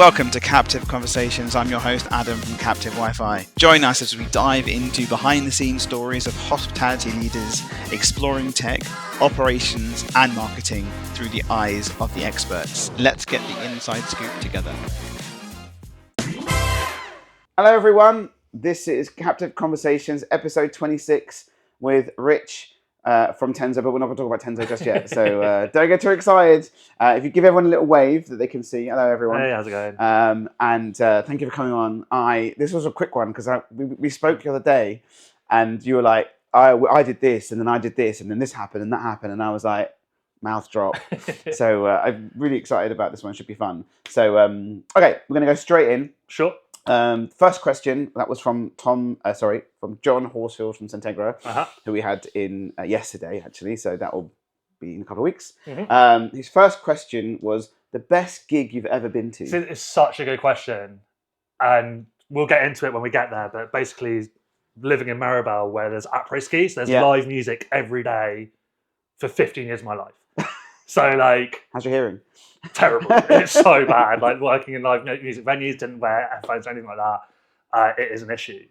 Welcome to Captive Conversations. I'm your host, Adam from Captive Wi-Fi. Join us as we dive into behind-the-scenes stories of hospitality leaders, exploring tech, operations, and marketing through the eyes of the experts. Let's get the inside scoop together. Hello, everyone. This is Captive Conversations, episode 26, with Rich from Tenzo, but we're not going to talk about Tenzo just yet, so don't get too excited. If you give everyone a little wave that they can see. Hello, everyone. Hey, how's it going? And thank you for coming on. This was a quick one because we spoke the other day, and you were like, I did this, and then I did this, and then this happened, and that happened, and I was like, mouth drop. So I'm really excited about this one. It should be fun. So, okay, we're going to go straight in. Sure. First question, that was from John Horsfield from Centegra, who we had in yesterday, actually, so that will be in a couple of weeks. Mm-hmm. His first question was, the best gig you've ever been to? It's such a good question, and we'll get into it when we get there, but basically, living in Méribel, where there's après-ski, there's live music every day for 15 years of my life. So, like... How's your hearing? Terrible. It's so bad. Like, working in live music venues, didn't wear headphones or anything like that. It is an issue.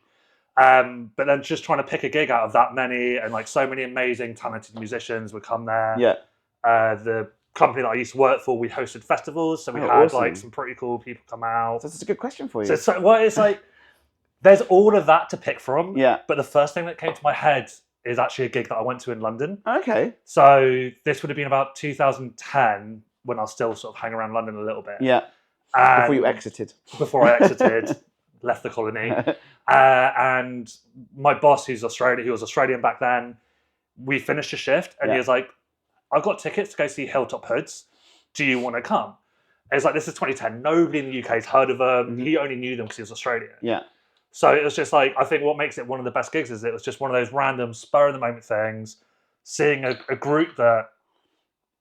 But then just trying to pick a gig out of that many, and like so many amazing, talented musicians would come there. Yeah. The company that I used to work for, we hosted festivals, so we had like some pretty cool people come out. So that's a good question for you. So it's like, there's all of that to pick from. Yeah. But the first thing that came to my head is actually a gig that I went to in London. Okay. So this would have been about 2010, when I was still sort of hanging around London a little bit. Yeah. And before you exited. Before I exited, left the colony. And my boss, who's Australian, he was Australian back then, we finished a shift, and he was like, I've got tickets to go see Hilltop Hoods. Do you want to come? And it's like, this is 2010. Nobody in the UK has heard of them. Mm-hmm. He only knew them because he was Australian. Yeah. So it was just like, I think what makes it one of the best gigs is it was just one of those random spur-of-the-moment things, seeing a group that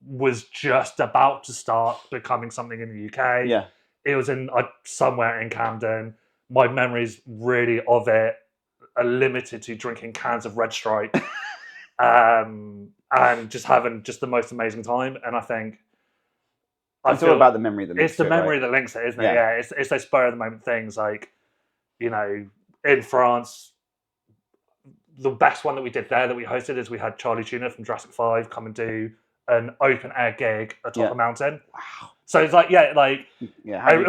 was just about to start becoming something in the UK. Yeah. It was in somewhere in Camden. My memories really of it are limited to drinking cans of Red Stripe and just having just the most amazing time. And I think... It's all about the memory that links it. It's the memory that links it, isn't it? Yeah. It's those spur-of-the-moment things like, you know, in France, the best one that we did there that we hosted is we had Charlie Tuna from Jurassic 5 come and do an open air gig atop a mountain. Wow. So it's like, and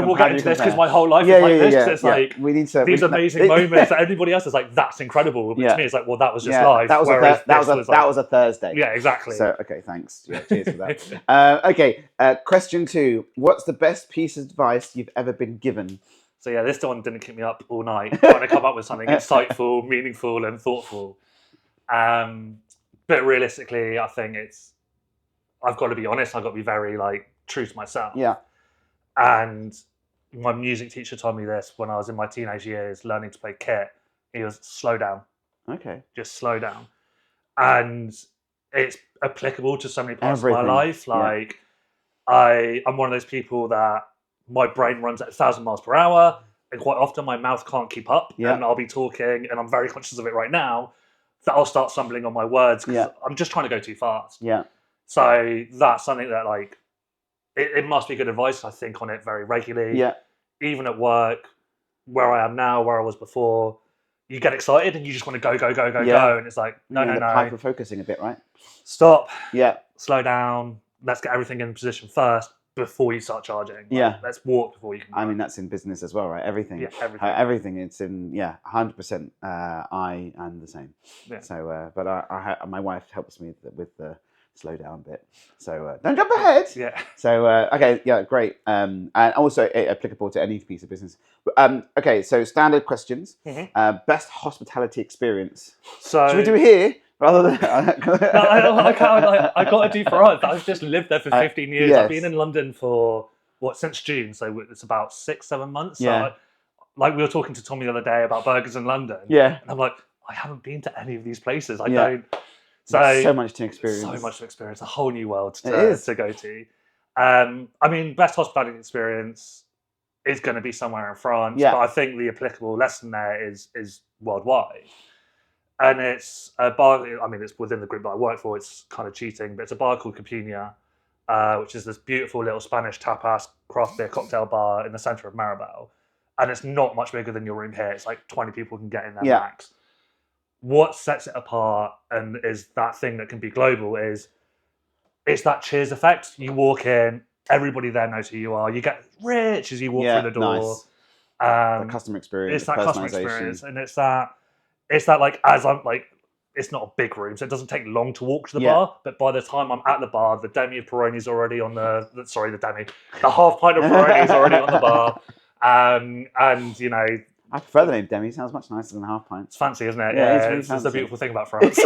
we'll get into this because my whole life is like this. It's like, we need to, these amazing moments that everybody else is like, that's incredible. But to me, it's like, well, that was just live. That was a Thursday. Yeah, exactly. So, okay, thanks. Yeah, cheers for that. Question 2. What's the best piece of advice you've ever been given? So yeah, this one didn't keep me up all night trying to come up with something insightful, meaningful, and thoughtful. But realistically, I think I've got to be honest. I've got to be very true to myself. Yeah. And my music teacher told me this when I was in my teenage years, learning to play kit. He was, slow down. Okay. Just slow down. And it's applicable to so many parts of my life. Like, I'm one of those people that my brain runs at 1,000 miles per hour, and quite often my mouth can't keep up. Yeah. And I'll be talking, and I'm very conscious of it right now, that I'll start stumbling on my words because I'm just trying to go too fast. Yeah. So that's something that it must be good advice. I think on it very regularly. Yeah. Even at work, where I am now, where I was before, you get excited and you just want to go, and it's like, no. Hyper focusing a bit, right? Stop. Yeah. Slow down. Let's get everything in position first before you start charging. Let's walk before you can. I mean, that's in business as well, right? Everything. Yeah, everything. Everything. It's in 100%. I am the same. Yeah. So, but my wife helps me with the slow down bit. So don't jump ahead. Yeah. So okay, great. And also applicable to any piece of business. Okay, so standard questions. Mm-hmm. Best hospitality experience. So should we do it here rather than? I got to do France. I've just lived there for 15 years. Yes. I've been in London for since June. So it's about 6-7 months. Yeah. So like we were talking to Tommy the other day about burgers in London. Yeah. And I'm like, I haven't been to any of these places. I don't. So much to experience. So much to experience. A whole new world to go to. I mean, best hospitality experience is going to be somewhere in France. Yeah. But I think the applicable lesson there is worldwide. And it's a bar, I mean, it's within the group that I work for. It's kind of cheating, but it's a bar called Capinia. which is this beautiful little Spanish tapas craft beer cocktail bar in the centre of Méribel. And it's not much bigger than your room here. It's like 20 people can get in there max. What sets it apart and is that thing that can be global is it's that cheers effect. You walk in, everybody there knows who you are. You get rich as you walk through the door. Nice. The customer experience, it's that customer experience, and it's that like as I'm like, it's not a big room, so it doesn't take long to walk to the bar. But by the time I'm at the bar, the demi of Peroni's already on the half pint of Peroni's already on the bar, and you know. I prefer the name demi. It sounds much nicer than half pint. It's fancy, isn't it? Yeah, it's really fancy. It's the beautiful thing about France.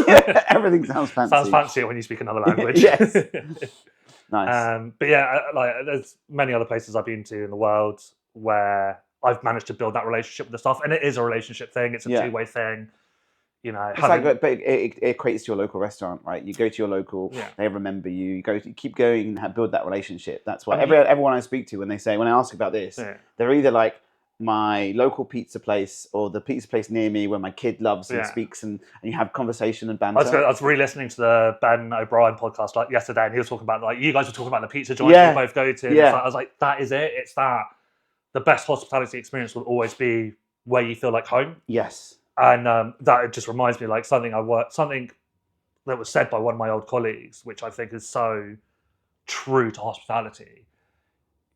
Everything sounds fancy. Sounds fancier when you speak another language. Yes. Nice. But yeah, like there's many other places I've been to in the world where I've managed to build that relationship with the staff, and it is a relationship thing. It's a two-way thing. You know, it's like, but it equates to your local restaurant, right? You go to your local, they remember you. You keep going and build that relationship. That's why everyone I speak to when I ask about this, they're either like my local pizza place or the pizza place near me where my kid loves and speaks, and you have conversation and banter. I was re-listening to the Ben O'Brien podcast like yesterday, and he was talking about like you guys were talking about the pizza joints we both go to. Yeah. I was like, that is it. It's that the best hospitality experience will always be where you feel like home. Yes. And that just reminds me, like something that was said by one of my old colleagues, which I think is so true to hospitality.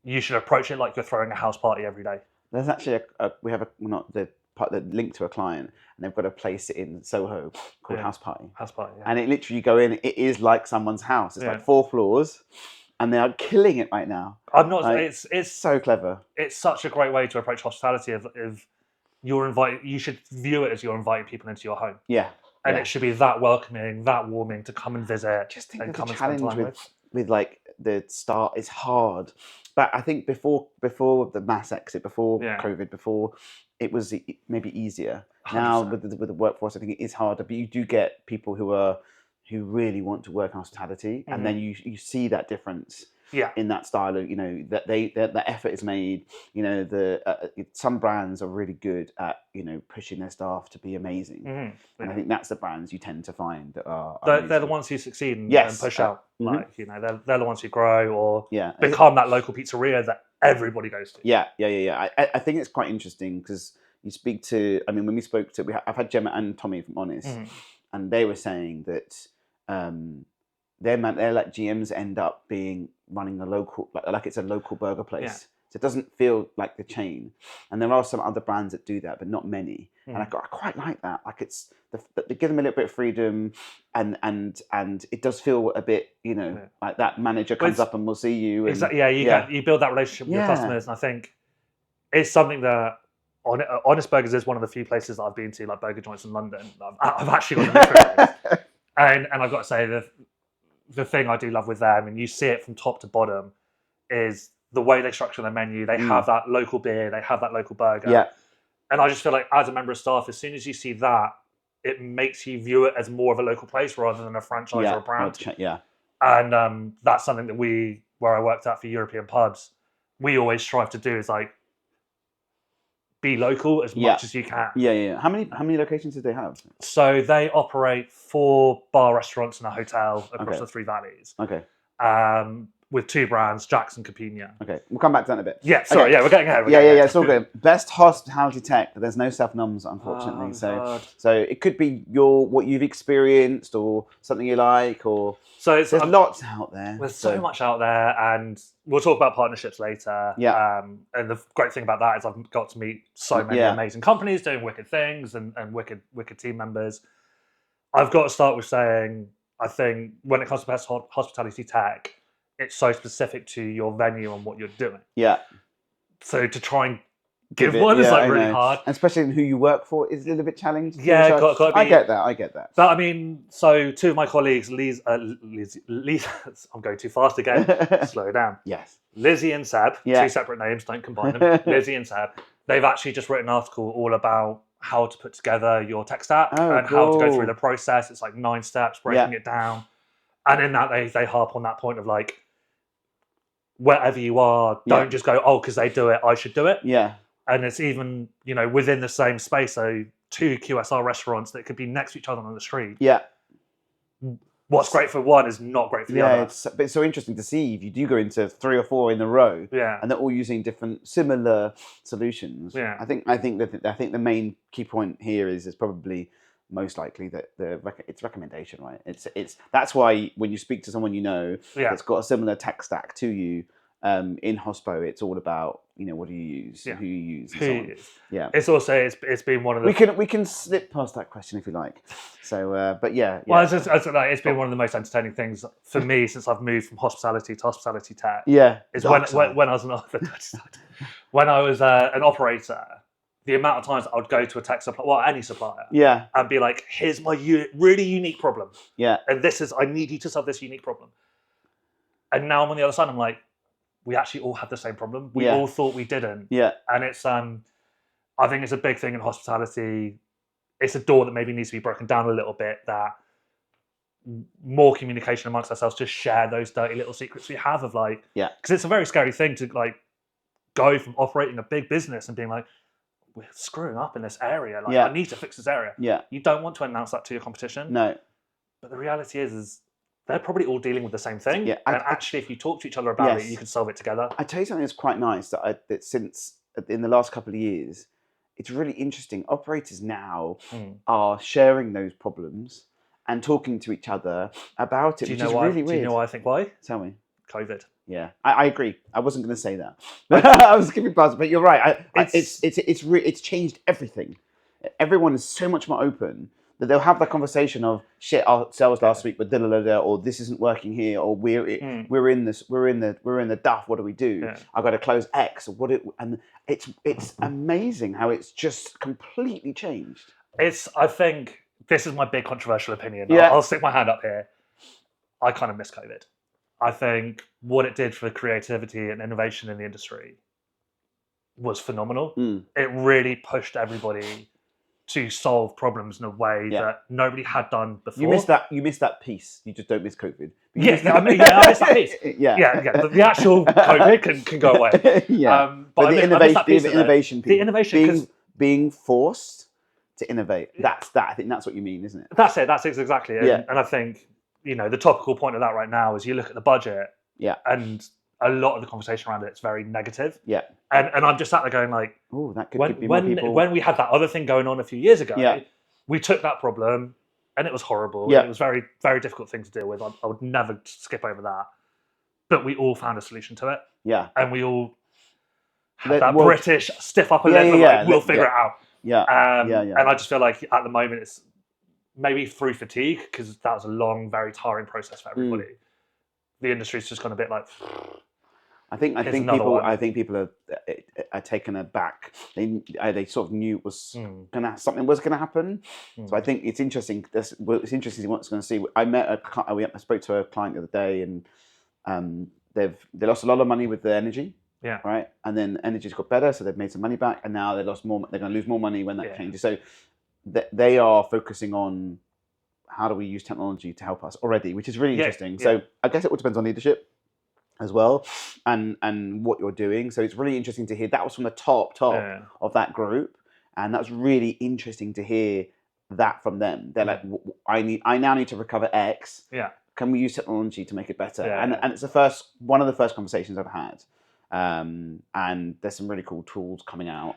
You should approach it like you're throwing a house party every day. There's actually the link to a client, and they've got a place in Soho called House Party. House Party, yeah. And it literally, you go in, it is like someone's house. It's like 4 floors, and they are killing it right now. I'm not. Like, it's so clever. It's such a great way to approach hospitality. If you're invited, you should view it as you're inviting people into your home. Yeah. And it should be that welcoming, that warming to come and visit. Just think and the challenge with like the start is hard. But I think before the mass exit, before COVID, before it was maybe easier. 100%. Now with the workforce, I think it is harder. But you do get people who really want to work in hospitality, and then you see that difference. Yeah. In that style of, you know, that the effort is made. You know, some brands are really good at, you know, pushing their staff to be amazing, and I think that's the brands you tend to find that are they're the ones who succeed and push out. Like, you know, they're the ones who grow or become that local pizzeria that everybody goes to. Yeah. I think it's quite interesting because you speak to. I mean, when we spoke to, I've had Gemma and Tommy from Honest, and they were saying that. They're like GMs end up running a local, like it's a local burger place. Yeah. So it doesn't feel like the chain. And there are some other brands that do that, but not many. And I quite like that. Like it's they give them a little bit of freedom, and it does feel a bit, you know, like that manager comes up and will see you. And, exactly. Yeah, you build that relationship with your customers, and I think it's something that. Honest Burgers is one of the few places that I've been to, like burger joints in London. I've actually got an experience. And I've got to say, the thing I do love with them, and you see it from top to bottom, is the way they structure their menu. They have that local beer, they have that local burger. Yeah. And I just feel like as a member of staff, as soon as you see that, it makes you view it as more of a local place rather than a franchise or a brand. And that's something that where I worked at for European pubs, we always strive to do is like, be local as much as you can. Yeah. How many locations did they have? So they operate 4 bar restaurants and a hotel across the 3 valleys. Okay. With 2 brands, Jack's and Capina. Okay, we'll come back to that in a bit. Yeah, sorry, we're getting ahead. It's all good. Best hospitality tech, but there's no self-noms, unfortunately. So it could be what you've experienced or something you like, or there's lots out there. There's so much out there, and we'll talk about partnerships later. Yeah. And the great thing about that is I've got to meet so many amazing companies doing wicked things and wicked team members. I've got to start with saying, I think when it comes to best hospitality tech, it's so specific to your venue and what you're doing. Yeah. So to try and give one is like really hard. And especially in who you work for is a little bit challenging. Yeah, got to be. I get that. But I mean, so 2 of my colleagues, Liz, I'm going too fast again. Slow down. Yes. Lizzie and Seb, 2 separate names, don't combine them. Lizzie and Seb, they've actually just written an article all about how to put together your tech stack and how to go through the process. It's like 9 steps, breaking it down. And in that, they harp on that point of like, wherever you are, don't just go, because they do it, I should do it. Yeah. And it's even, you know, within the same space, so 2 QSR restaurants that could be next to each other on the street. Yeah. what's great for one is not great for the other. But it's so interesting to see if you do go into 3 or 4 in a row, and they're all using different similar solutions. Yeah. I think the main key point here is probably most likely that it's recommendation, right? It's that's why when you speak to someone that's got a similar tech stack to you, in hospo, it's all about what do you use, who you use, and so on. Yeah, it's also it's been one of the we can slip past that question if you like. So, but yeah. Well, it's been one of the most entertaining things for me since I've moved from hospitality to hospitality tech. Yeah, is when I was when I was an operator. The amount of times I would go to a tech supplier, any supplier, and be like, "Here's my really unique problem. And I need you to solve this unique problem." And now I'm on the other side. I'm like, we actually all had the same problem. We all thought we didn't. And it's I think it's a big thing in hospitality. It's a door that maybe needs to be broken down a little bit. That more communication amongst ourselves, just share those dirty little secrets we have of because it's a very scary thing to go from operating a big business and being like, we're screwing up in this area. I need to fix this area. You don't want to announce that to your competition. No. But the reality is they're probably all dealing with the same thing. And actually, if you talk to each other about it, you can solve it together. I tell you something that's quite nice that since in the last couple of years, it's really interesting. Operators now are sharing those problems and talking to each other about it, which is really weird. Do you know why I think why? Tell me. COVID. Yeah, I agree. I wasn't going to say that. I was skipping past it, but you're right. It's changed everything. Everyone is so much more open that they'll have that conversation of shit. Our sales last week, but or this isn't working here, or we're in the duff. What do we do? Yeah. I got to close X. And it's amazing how it's just completely changed. I think this is my big controversial opinion. Yeah. I'll stick my hand up here. I kind of miss COVID. I think what it did for creativity and innovation in the industry was phenomenal. It really pushed everybody to solve problems in a way that nobody had done before. You missed that piece. You just don't miss COVID. I missed that piece. The actual COVID can go away. But the innovation piece. The innovation, being forced to innovate. I think that's what you mean, isn't it? That's it. That's exactly it. And I think the topical point of that right now is you look at the budget. And a lot of the conversation around it's very negative. And I'm just sat there going like, oh, that could be more people. When we had that other thing going on a few years ago, we took that problem and it was horrible. It was very, very difficult thing to deal with. I would never skip over that. But we all found a solution to it. And we all had that British stiff upper lip. We'll figure it out. And I just feel like at the moment it's maybe through fatigue, because that was a long, very tiring process for everybody. The industry's just gone a bit like. I think people are taken aback. They sort of knew it was something was gonna happen. So I think it's interesting. It's interesting what's going to see. I spoke to a client the other day, and they lost a lot of money with the energy. Right. And then energy's got better, so they've made some money back, and now they lost more. They're going to lose more money when that changes. So they are focusing on how do we use technology to help us already, which is really interesting. So I guess it all depends on leadership as well, and what you're doing. So it's really interesting to hear that was from the top of that group, and that's really interesting to hear that from them. They're like, I now need to recover X. Can we use technology to make it better? And it's one of the first conversations I've had. And there's some really cool tools coming out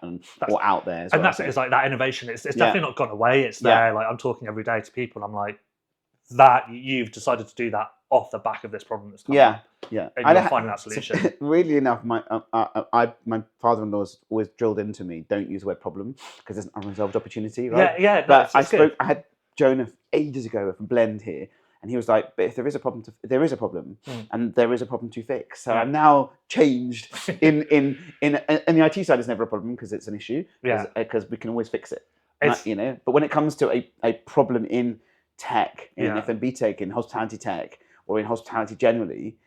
out there. And that's it. It's like that innovation. It's definitely not gone away. It's there. Like I'm talking every day to people. I'm like, that you've decided to do that off the back of this problem that's coming up. And you're finding that solution. Weirdly enough, my father-in-law's always drilled into me, don't use the word problem because there's an unresolved opportunity, right? But I had Jonah ages ago from Blend here, and he was like, but if there is a problem, there is a problem, and there is a problem to fix. So I'm now changed in the IT side is never a problem because it's an issue, because we can always fix it. But when it comes to a problem in tech, in F&B tech, in hospitality tech, or in hospitality generally,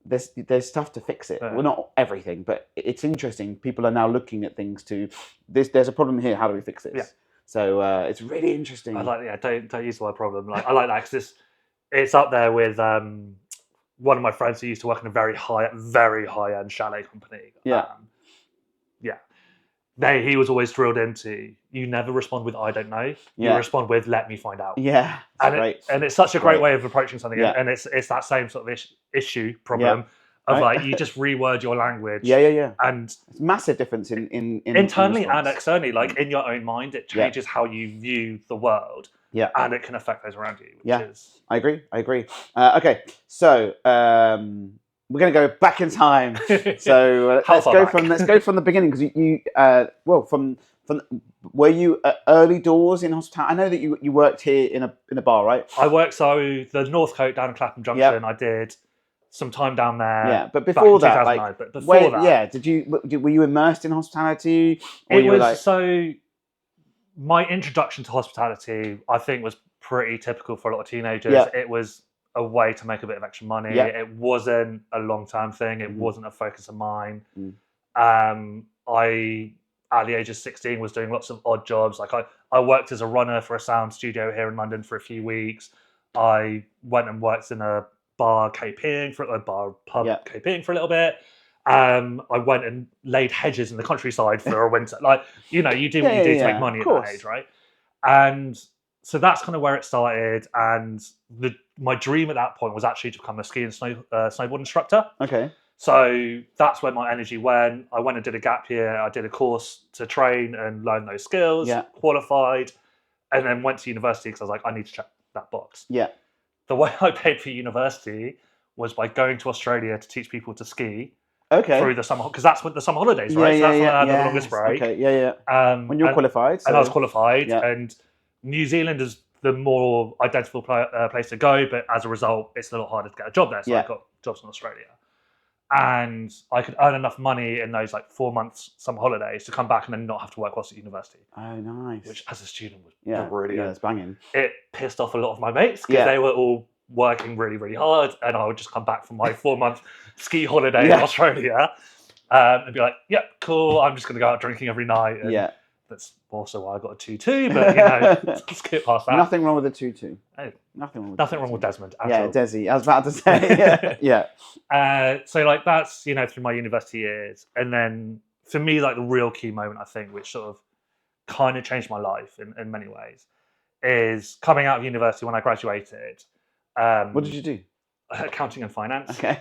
there's stuff to fix it. Well, not everything, but it's interesting. People are now looking at things to this. There's a problem here. How do we fix this? So it's really interesting. I like don't use the word problem. Like I like that because it's up there with one of my friends who used to work in a very high end chalet company. he was always drilled into, you never respond with "I don't know." You respond with "Let me find out." Yeah, and it's such a great way of approaching something. Yeah. And it's that same sort of issue problem of like you just reword your language. Yeah. And it's a massive difference in internally in and externally. Like in your own mind, it changes how you view the world. Yeah, and it can affect those around you. Which is... I agree. Okay, so we're going to go back in time. So let's go from the beginning, because you from were you early doors in hospitality? I know that you worked here in a bar, right? I worked the Northcote down in Clapham Junction. I did some time down there. Yeah, but before that, were you immersed in hospitality? Or my introduction to hospitality, I think, was pretty typical for a lot of teenagers. Yeah. It was a way to make a bit of extra money. Yeah. It wasn't a long-term thing. It wasn't a focus of mine. I, at the age of 16, was doing lots of odd jobs. Like I worked as a runner for a sound studio here in London for a few weeks. I went and worked in a pub KPing for a little bit. I went and laid hedges in the countryside for a winter. Like, you do what you do to make money at that age, right? And so that's kind of where it started. And my dream at that point was actually to become a ski and snowboard instructor. Okay. So that's where my energy went. I went and did a gap year. I did a course to train and learn those skills, qualified, and then went to university because I was like, I need to check that box. Yeah. The way I paid for university was by going to Australia to teach people to ski. Okay. Through the summer, because that's what the summer holidays, right? So that's when I had the longest break. Okay. Yeah. When you're qualified, and I was qualified, and New Zealand is the more identifiable place to go, but as a result, it's a lot harder to get a job there. So I got jobs in Australia, and I could earn enough money in those 4 months summer holidays to come back and then not have to work whilst at university. Oh, nice. Which, as a student, was brilliant. Yeah, it's banging. It pissed off a lot of my mates because they were all working really, really hard, and I would just come back from my 4-month ski holiday in Australia and be like, "Yep, cool. I'm just going to go out drinking every night." And that's also why I got a 2-2. But skip past that. Nothing wrong with a 2-2. Hey, nothing wrong with Desmond. At all. Desi. I was about to say. So that's through my university years, and then for me, the real key moment, I think, which sort of kind of changed my life in many ways, is coming out of university when I graduated. What did you do? Accounting and finance. Okay.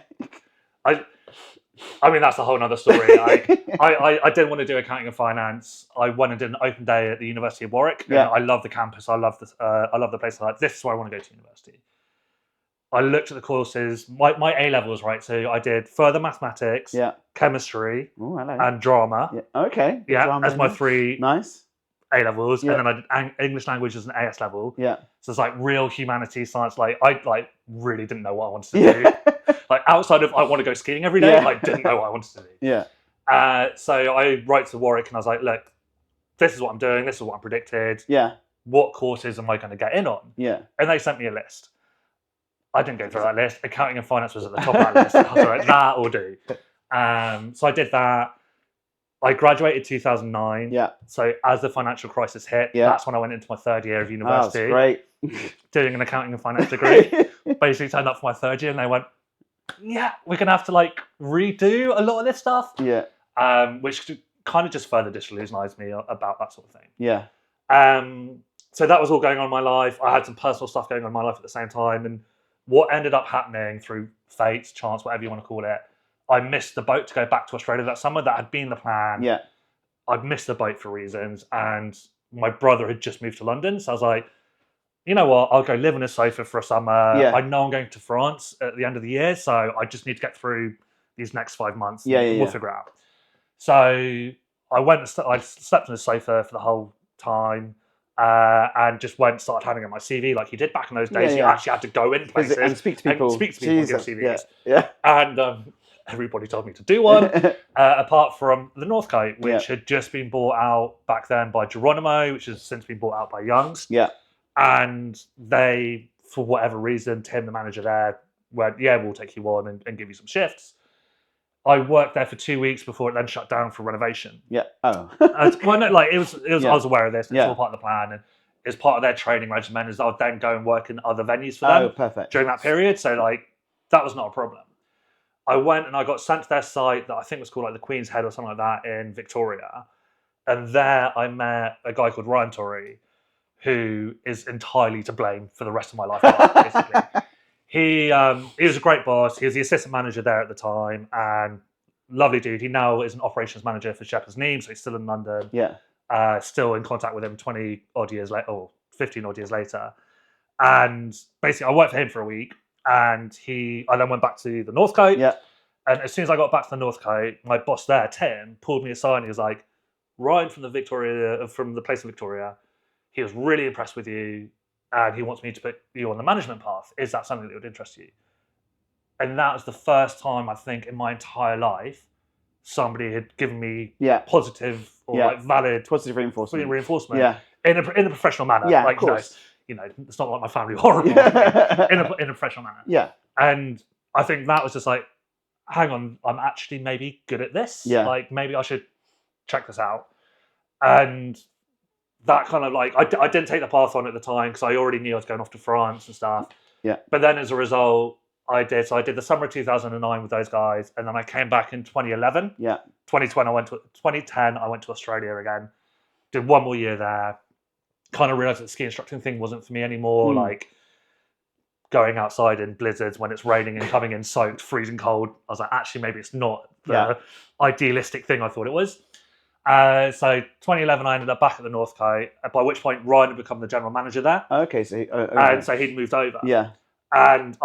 I mean, that's a whole nother story. I didn't want to do accounting and finance. I went and did an open day at the University of Warwick. Yeah. I love the campus. I love the place. This is where I want to go to university. I looked at the courses. My A levels, right? So I did further mathematics, chemistry, and drama. Yeah. Okay. Drama, as my 3 nice A levels, and then I did English language as an AS level. Yeah. So it's real humanities, science. I really didn't know what I wanted to do. Outside of I want to go skiing every day, I didn't know what I wanted to do. Yeah. So I wrote to Warwick and I was like, look, this is what I'm doing. This is what I'm predicted. Yeah. What courses am I going to get in on? Yeah. And they sent me a list. I didn't go through that list. Accounting and finance was at the top of that list. I was like, that will do. So I did that. I graduated 2009. Yeah. So as the financial crisis hit, that's when I went into my 3rd year of university. Oh, that's great. Doing an accounting and finance degree. Basically turned up for my 3rd year and they went, yeah, we're going to have to redo a lot of this stuff. Yeah. Which kind of just further disillusionized me about that sort of thing. Yeah. So that was all going on in my life. I had some personal stuff going on in my life at the same time. And what ended up happening through fate, chance, whatever you want to call it, I missed the boat to go back to Australia that summer. That had been the plan. Yeah. I'd missed the boat for reasons. And my brother had just moved to London. So I was like, you know what? I'll go live on a sofa for a summer. Yeah. I know I'm going to France at the end of the year. So I just need to get through these next 5 months. We'll figure it out. So I went and I slept on the sofa for the whole time. And just went and started handing out my CV like you did back in those days. You actually had to go in places and speak to people and give CVs. Yeah. And everybody told me to do one, apart from the Northcote, which had just been bought out back then by Geronimo, which has since been bought out by Young's. Yeah. And they, for whatever reason, Tim, the manager there, went, yeah, we'll take you on and give you some shifts. I worked there for 2 weeks before it then shut down for renovation. Yeah. Oh. Well, no, it was. I was aware of this. It's all part of the plan, and it's part of their training regimen. Is I would then go and work in other venues for them. Oh, perfect. During that period, so that was not a problem. I went and I got sent to their site that I think was called the Queen's Head or something like that in Victoria, And there I met a guy called Ryan Torrey, who is entirely to blame for the rest of my life, basically. He was a great boss. He was the assistant manager there at the time, and lovely dude. He now is an operations manager for Shepherd's Neame, so he's still in London. Yeah. Still in contact with him 20 odd years later, or 15 odd years later. And basically, I worked for him for a week, and I then went back to the Northcote. Yeah. And as soon as I got back to the Northcote, my boss there, Tim, pulled me aside and he was like, Ryan from the place in Victoria, he was really impressed with you, and he wants me to put you on the management path. Is that something that would interest you? And that was the first time, I think, in my entire life, somebody had given me positive or like valid positive reinforcement. In a professional manner. Yeah, like, of course. It's not like my family horrible. in a professional manner. Yeah. And I think that was just like, hang on, I'm actually maybe good at this. Yeah. Like, maybe I should check this out. And that kind of like, I didn't take the path on at the time because I already knew I was going off to France and stuff. Yeah. But then as a result, I did the summer of 2009 with those guys, and then I came back in 2011. Yeah. 2010, I went to Australia again. Did one more year there. Kind of realised that the ski instructing thing wasn't for me anymore. Like going outside in blizzards when it's raining and coming in soaked, freezing cold. I was like, actually, maybe it's not the idealistic thing I thought it was. So 2011, I ended up back at the Northcote, by which point Ryan had become the general manager there. Okay, so and so he'd moved over. Yeah. And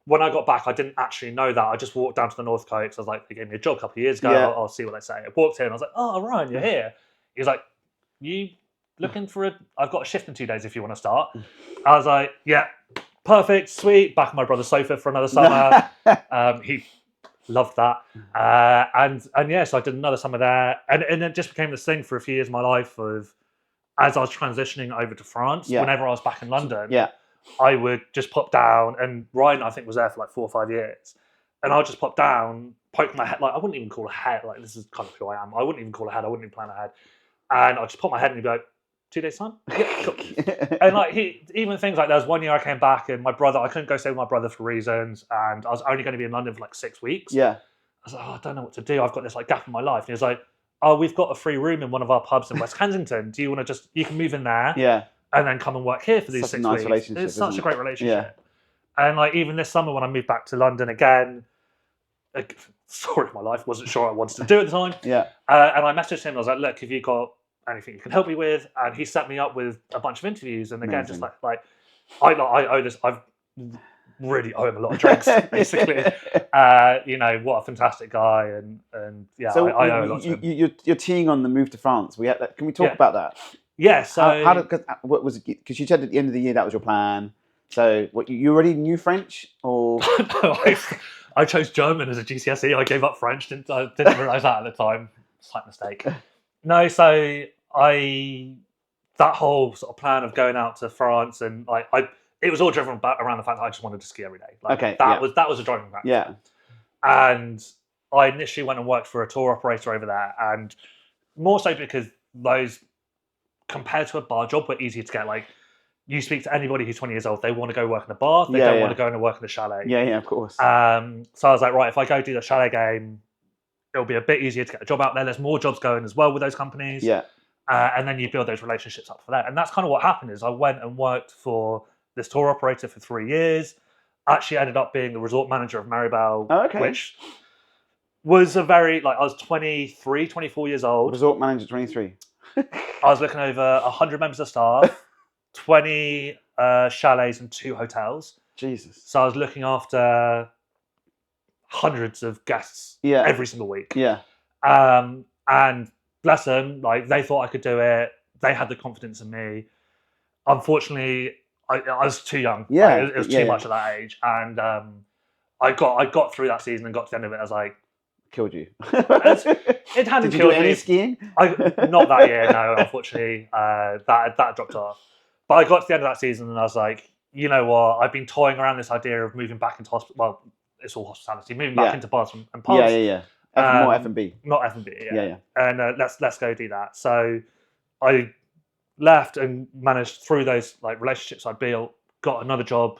when I got back, I didn't actually know that. I just walked down to the Northcote because I was like, they gave me a job a couple of years ago. Yeah. I'll see what they say. I walked in, I was like, oh, Ryan, you're here. He was like, you looking for I've got a shift in 2 days if you want to start. I was like, yeah, perfect, sweet. Back on my brother's sofa for another summer. He loved that. And yeah, so I did another summer there. And it just became this thing for a few years of my life of, as I was transitioning over to France, whenever I was back in London, I would just pop down, and Ryan, I think, was there for like 4 or 5 years. And I'll just pop down, poke my head, like I wouldn't even call a head, like this is kind of who I am. I wouldn't even call a head, I wouldn't even plan a head. And I'll just pop my head and he'd be like, 2 days time? Yeah, cool. And like even things like there was one year I came back and my brother, I couldn't go stay with my brother for reasons, and I was only going to be in London for like 6 weeks. Yeah. I was like, I don't know what to do. I've got this like gap in my life. And he was like, oh, we've got a free room in one of our pubs in West Kensington. Do you want to you can move in there? Yeah. And then come and work here for these 6 nice weeks. Relationship, It's such a great relationship. Yeah. And like even this summer when I moved back to London again, story of my life, wasn't sure I wanted to do at the time. Yeah. And I messaged him. I was like, look, have you got anything you can help me with? And he set me up with a bunch of interviews. And again, Amazing. just like I owe this. I've really owe him a lot of drinks, basically. What a fantastic guy, and yeah, so I owe a lot to him. You're teeing on the move to France. Can we talk about that? Yeah. So what was it? Because you said at the end of the year that was your plan. So what you already knew French, or no, I chose German as a GCSE. I gave up French. Didn't realise that at the time. Slight mistake. No, so that whole sort of plan of going out to France, and like it was all driven around the fact that I just wanted to ski every day. Like, that was a driving factor. Yeah. And I initially went and worked for a tour operator over there, and more so because those, compared to a bar job, were easier to get. Like, you speak to anybody who's 20 years old, they want to go work in a bar, they don't want to go and work in a chalet. Yeah, of course. So I was like, right, if I go do the chalet game, it'll be a bit easier to get a job out there. There's more jobs going as well with those companies. Yeah. And then you build those relationships up for that. And that's kind of what happened is I went and worked for this tour operator for 3 years. Actually ended up being the resort manager of Méribel, which was a very, like, I was 23, 24 years old. Resort manager 23. I was looking over 100 members of staff, 20 chalets and 2 hotels. Jesus. So I was looking after hundreds of guests every single week. Yeah. And bless them, like they thought I could do it. They had the confidence in me. Unfortunately, I was too young. Yeah. Like, it was too much at that age. And I got through that season and got to the end of it. I was like, killed you. It hadn't Did you killed do any me. skiing? Not that year, no, unfortunately. That dropped off. But I got to the end of that season and I was like, you know what? I've been toying around this idea of moving back into well, it's all hospitality, moving back into bars and pubs. Yeah. More F&B. Not F&B, yeah. And let's go do that. So I left and managed through those like relationships I built, got another job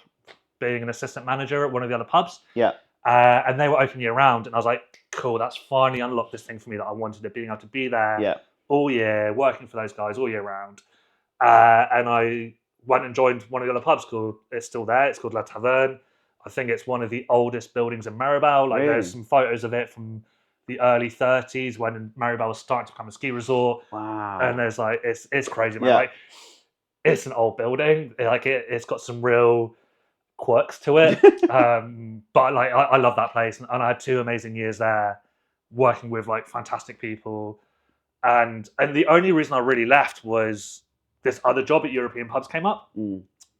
being an assistant manager at one of the other pubs. Yeah. And they were open year round, and I was like, cool, that's finally unlocked this thing for me that I wanted, it being able to be there, all year, working for those guys all year round. And I went and joined one of the other pubs it's still there. It's called La Taverne. I think it's one of the oldest buildings in Méribel. Like Really? there's some photos of it from the early 30s when Méribel was starting to become a ski resort. Wow. And there's like it's crazy, man. Yeah. Like it's an old building. Like it's got some real quirks to it. But like I love that place, and I had 2 amazing years there, working with like fantastic people. And the only reason I really left was this other job at European Pubs came up,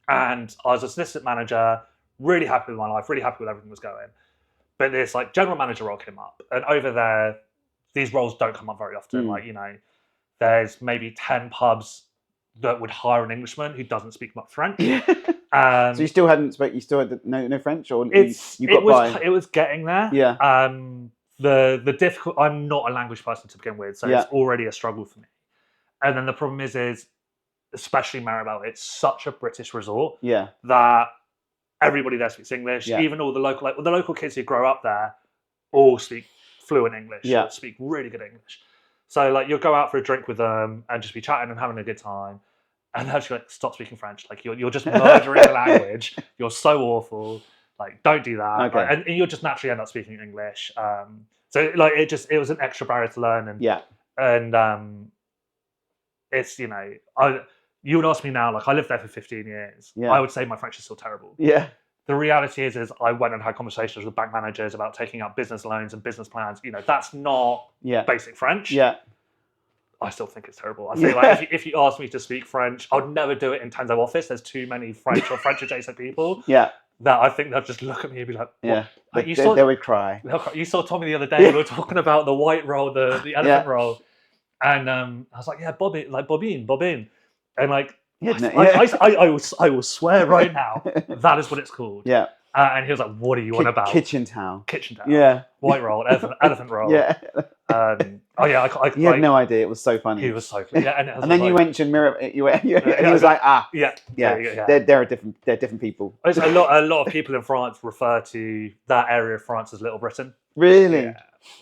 and I was assistant manager, really happy with my life, really happy with everything that was going. But this like general manager role came up, and over there, these roles don't come up very often. Like there's maybe 10 pubs that would hire an Englishman who doesn't speak much French. So you still had no French, or it was getting there. Yeah. The difficult. I'm not a language person to begin with, so it's already a struggle for me. And then the problem is especially Méribel, it's such a British resort that everybody there speaks English. Even all the local kids who grow up there all speak fluent English. Speak really good English. So like you'll go out for a drink with them and just be chatting and having a good time, and they'll just like, stop speaking French. Like you're just murdering the language. You're so awful. Like don't do that. Okay. Like, and you'll just naturally end up speaking English. So like it was an extra barrier to learn. And it's you would ask me now, like I lived there for 15 years. I would say my French is still terrible. The reality is I went and had conversations with bank managers about taking out business loans and business plans. That's not basic French. I still think it's terrible. I think like if you ask me to speak French, I'd never do it in Tenzo office. There's too many French or French adjacent people. That I think they'll just look at me and be like, what? Like, they would cry. You saw Tommy the other day. We were talking about the white roll, the elephant roll, and I was like, Bobine, and like. I will swear right now that is what it's called. And he was like, "What are you on about?" Kitchen towel. White roll, elephant roll. He He had no idea. It was so funny. He was so funny. And then you mentioned Méribel. And he was like, they're different people. A lot of people in France refer to that area of France as Little Britain. Really?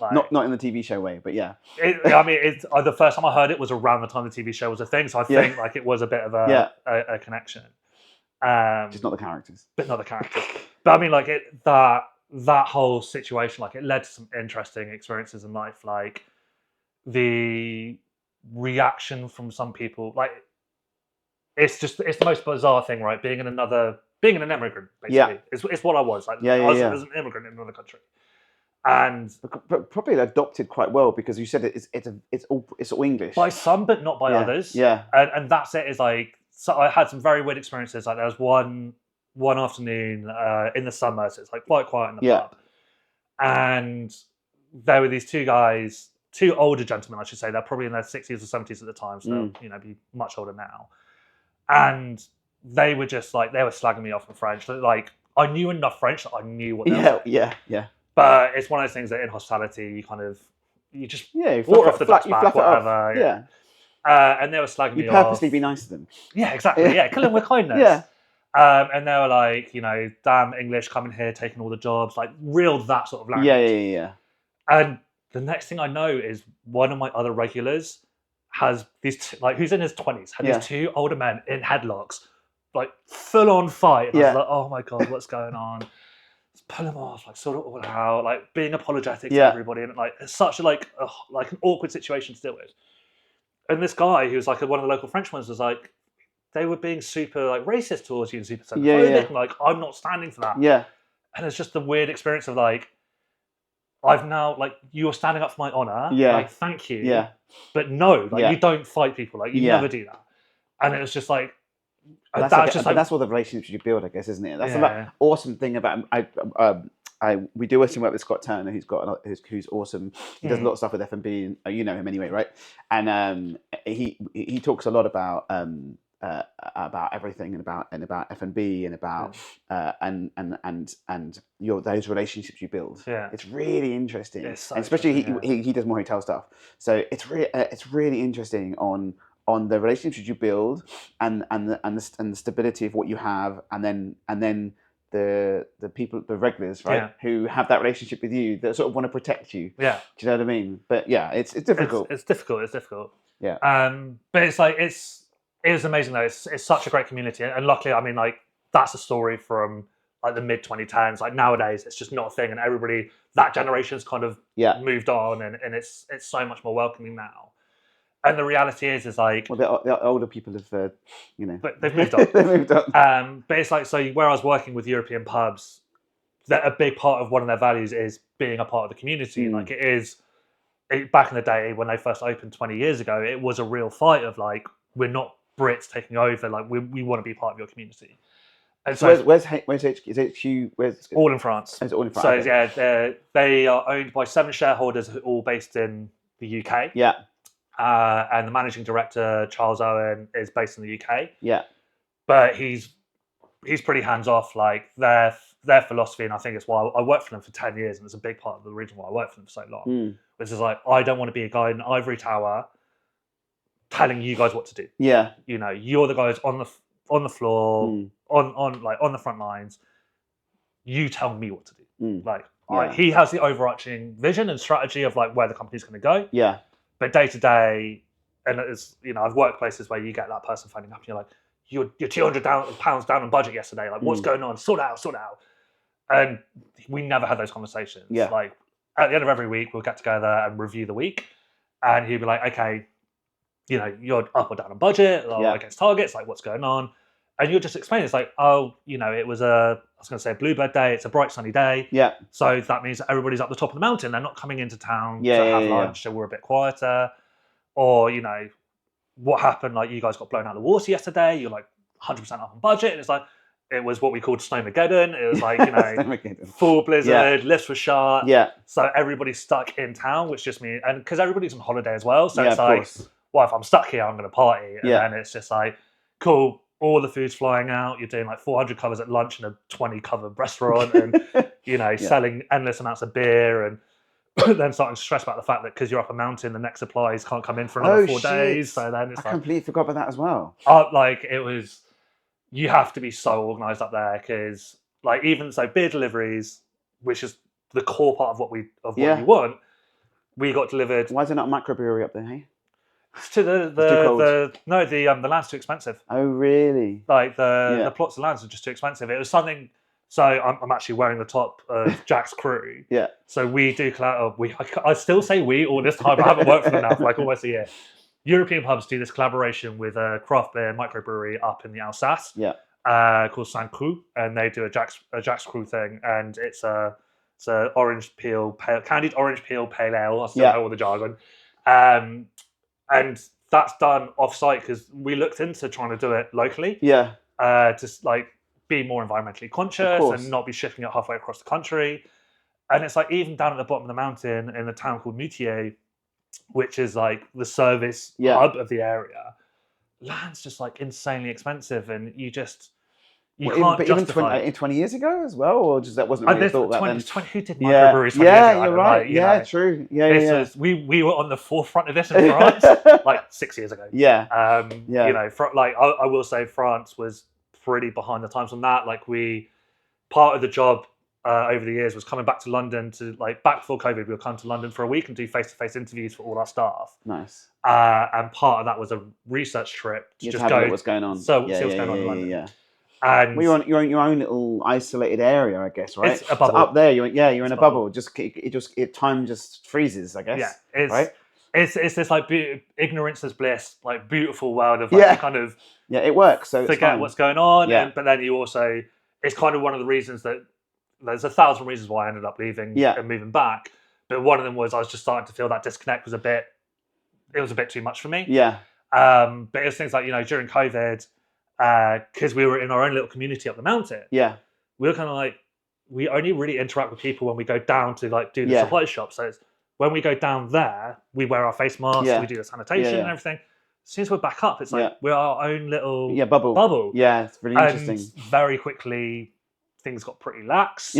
Not in the TV show way, but the first time I heard it was around the time the TV show was a thing, so I think like it was a bit of a connection. Just not the characters. But not the characters. But I mean, like that whole situation, like it led to some interesting experiences in life. Like the reaction from some people, like it's the most bizarre thing, right? Being an immigrant, basically, it's what I was. Like, I was an immigrant in another country. And but probably adopted quite well because you said it's all English by some, but not by others. And that's it. Is like so I had some very weird experiences. Like there was one afternoon in the summer, so it's like quite quiet in the pub, and there were these 2 guys, 2 older gentlemen, I should say. They're probably in their 60s or 70s at the time, so they'll be much older now. And they were just like they were slagging me off in French. Like I knew enough French that I knew what they were saying. But it's one of those things that in hospitality, you just water off the duck's back, whatever. And they were slagging me off. You purposely be nice to them. Yeah, exactly. Kill them with kindness. And they were like, damn English coming here, taking all the jobs, like real that sort of language. And the next thing I know is one of my other regulars has these who's in his 20s, had these 2 older men in headlocks, like full on fight. And I was like, oh my God, what's going on? Pull him off, like sort it all out, like being apologetic to everybody, and like it's such like an awkward situation to deal with. And this guy who was like one of the local French ones was like, they were being super like racist towards you and super xenophobic, and like I'm not standing for that. And it's just the weird experience of like, I've now like you're standing up for my honor, like thank you, but no, like you don't fight people, like you never do that. And it was just like. That's what the relationships you build, I guess, isn't it? That's the awesome thing about we do some work with Scott Turner, who's awesome. He does a lot of stuff with F&B, and you know him anyway, right? And he talks a lot about everything and about F&B and about and those relationships you build. It's really interesting, and especially he does more hotel stuff. So it's really interesting on the relationships you build and the stability of what you have, and then the people, the regulars, right, who have that relationship with you that sort of want to protect you. Do you know what I mean? But it's difficult. It's difficult. Yeah. But it's like it was amazing though. It's such a great community, and luckily, I mean, like that's a story from like the mid 2010s. Like nowadays, it's just not a thing, and everybody that generation's kind of moved on, and it's so much more welcoming now. And the reality is like, well, the older people have, but they've moved on. They've moved on. But it's like, so where I was working with European pubs, that a big part of one of their values is being a part of the community. Like back in the day when they first opened 20 years ago, it was a real fight of like, we're not Brits taking over. Like we want to be part of your community. And so where's HQ? Is HQ? Where's all in France? It's all in France. So okay. they are owned by 7 shareholders, who are all based in the UK. Yeah. And the managing director, Charles Owen, is based in the UK. Yeah. But he's pretty hands off. Like their philosophy, and I think it's why I worked for them for 10 years, and it's a big part of the reason why I worked for them for so long. Which is like, I don't want to be a guy in an ivory tower telling you guys what to do. Yeah. You're the guys on the floor, on the front lines. You tell me what to do. He has the overarching vision and strategy of like where the company's going to go. Yeah. But day to day, and it's I've worked places where you get that person phoning up and you're like, you're £200 down on budget yesterday. Like, what's going on? Sort it out. And we never had those conversations. Yeah. Like at the end of every week, we'll get together and review the week, and he'd be like, okay, you're up or down on budget or against targets. Like, what's going on? And you'll just explain. It's like, it was I was going to say Bluebird Day. It's a bright sunny day. Yeah. So that means that everybody's up the top of the mountain. They're not coming into town to have lunch. So we're a bit quieter. Or, what happened? Like, you guys got blown out of the water yesterday. You're like 100% up on budget. And it's like, it was what we called Snowmageddon. It was like, full blizzard, lifts were shut. Yeah. So everybody's stuck in town, which just means, and because everybody's on holiday as well. So it's of like, course. well, if I'm stuck here, I'm going to party. And then it's just like, cool. All the food's flying out. You're doing like 400 covers at lunch in a 20 cover restaurant, and selling endless amounts of beer, and then starting to stress about the fact that because you're up a mountain, the next supplies can't come in for another 4 days. So then it's I completely forgot about that as well. You have to be so organised up there, because like even so beer deliveries, which is the core part of what you want, we got delivered. Why is there not a microbrewery up there? Hey. To the land's too expensive. Oh really? Like the plots of lands are just too expensive. It was something. So I'm actually wearing the top of Jack's crew. Yeah. So we do I still say we all this time. I haven't worked for them now for like almost a year. European pubs do this collaboration with a craft beer microbrewery up in the Alsace. Yeah. Called Saint Cru, and they do a Jack's Crew thing, and it's a candied orange peel pale ale. I still know all the jargon. And that's done off-site because we looked into trying to do it locally. Yeah. To like be more environmentally conscious and not be shipping it halfway across the country. And it's like even down at the bottom of the mountain in a town called Moutier, which is like the service hub of the area, land's just like insanely expensive, and you can't justify it. Even 20 years ago as well, or just that wasn't really thought about then? Who did microbreweries 20 years ago? You're right. True. We were on the forefront of this in France like 6 years ago. I will say France was pretty behind the times on that. Like part of the job over the years was coming back to London back before COVID, we would come to London for a week and do face-to-face interviews for all our staff. Nice. And part of that was a research trip to just go what's going on. So see what's going on in London. Yeah. And you're on your own little isolated area, I guess, right? It's a bubble. So up there, you're in a bubble. Time just freezes, I guess. Yeah, right. It's this like ignorance is bliss, like beautiful world of kind of it works. So forget what's going on, but then you also it's kind of one of the reasons that there's 1,000 reasons why I ended up leaving and moving back, but one of them was I was just starting to feel that disconnect was a bit too much for me. Yeah. But it was things like during COVID. Because we were in our own little community up the mountain. Yeah, we were kind of like we only really interact with people when we go down to like do the supply shop. So it's, when we go down there, we wear our face masks, we do the sanitation and everything. As soon as we're back up, it's like we're our own little bubble. Yeah, it's really interesting. Very quickly, things got pretty lax.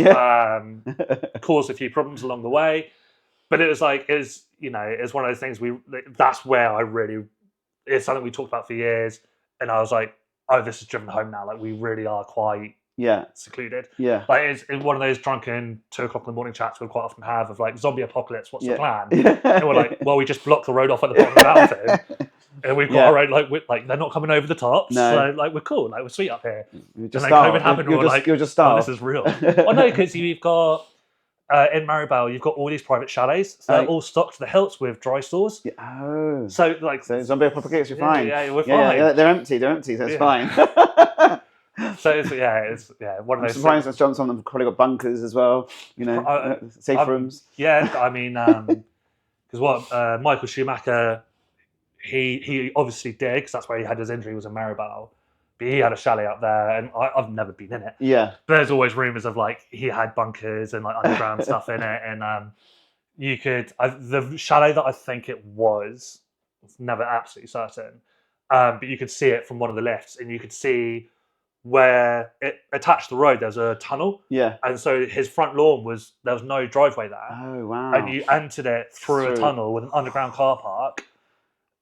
Caused a few problems along the way, but it was one of those things. That's where it's something we talked about for years, and I was like, oh, this is driven home now. Like we really are quite secluded. Yeah. Like it's one of those drunken 2:00 in the morning chats we quite often have of like zombie apocalypse, what's the plan? And we're like, well, we just block the road off at the bottom of the mountain. And we've got our own, like they're not coming over the tops. No. So, like, we're cool. Like, we're sweet up here. You're And just then starved. COVID happened, and we're like, you're just oh, starved. this is real. Well, no, because you've got, in Méribel, you've got all these private chalets. So they're all stocked to the hilts with dry stores. Yeah. Oh. So, like... So zombie apocalypse, you're fine. Yeah, we're fine. Yeah, they're empty, so it's fine. So, it's one of those... Sometimes some of them probably got bunkers as well, safe rooms. Yeah, I mean, because what Michael Schumacher, he obviously did, because that's where he had his injury, was in Méribel. But he had a chalet up there, and I've never been in it. Yeah. But there's always rumours of, like, he had bunkers and, like, underground stuff in it. And you could... the chalet that I think it was, never absolutely certain, but you could see it from one of the lifts, and you could see where it attached the road, there's a tunnel. Yeah. And so his front lawn there was no driveway there. Oh, wow. And you entered it through a tunnel with an underground car park.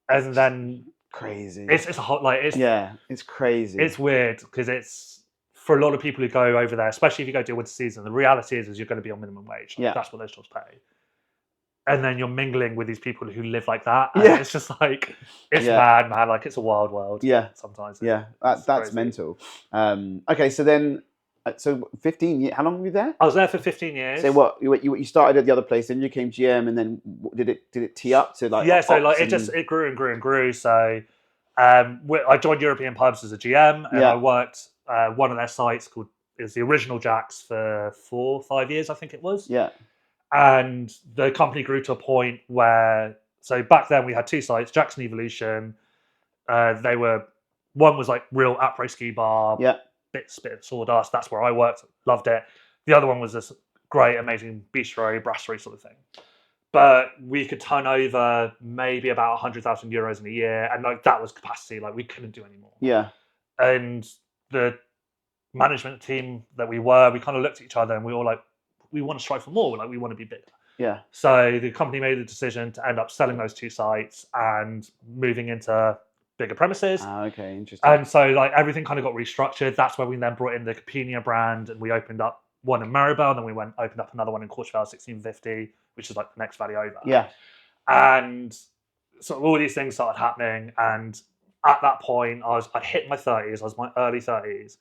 And then... Crazy. It's a hot, like, it's crazy. It's weird, because it's, for a lot of people who go over there, especially if you go to winter season, the reality is you're going to be on minimum wage. Like, that's what those jobs pay. And then you're mingling with these people who live like that. And it's just like, it's mad, man. Like, it's a wild world. Yeah. Sometimes. That's crazy. Mental. Okay, so then, 15 years, how long were you there? I was there for 15 years. So what, you started at the other place, then you became GM, and then did it tee up to like... Yeah, so like it grew and grew and grew. So I joined European Pubs as a GM, and I worked one of their sites is the original Jack's for 4 or 5 years, I think it was. Yeah. And the company grew to a point where, so back then we had 2 sites, Jack's and Evolution. One was like real après ski bar, bit of sawdust. That's where I worked, loved it. The other one was this great, amazing bistro, brasserie sort of thing. But we could turn over maybe about 100,000 euros in a year, and like that was capacity. Like, we couldn't do anymore. Yeah. And the management team that we kind of looked at each other, and we were like, we want to strive for more. Like, we want to be bigger. Yeah. So the company made the decision to end up selling those 2 sites and moving into bigger premises. Okay, interesting. And so, like, everything kind of got restructured. That's where we then brought in the Capinia brand, and we opened up one in Méribel, then we opened up another one in Courchevel 1650, which is like the next valley over. Yeah. And so all these things started happening, and at that point, I'd hit my 30s. I was my early 30s.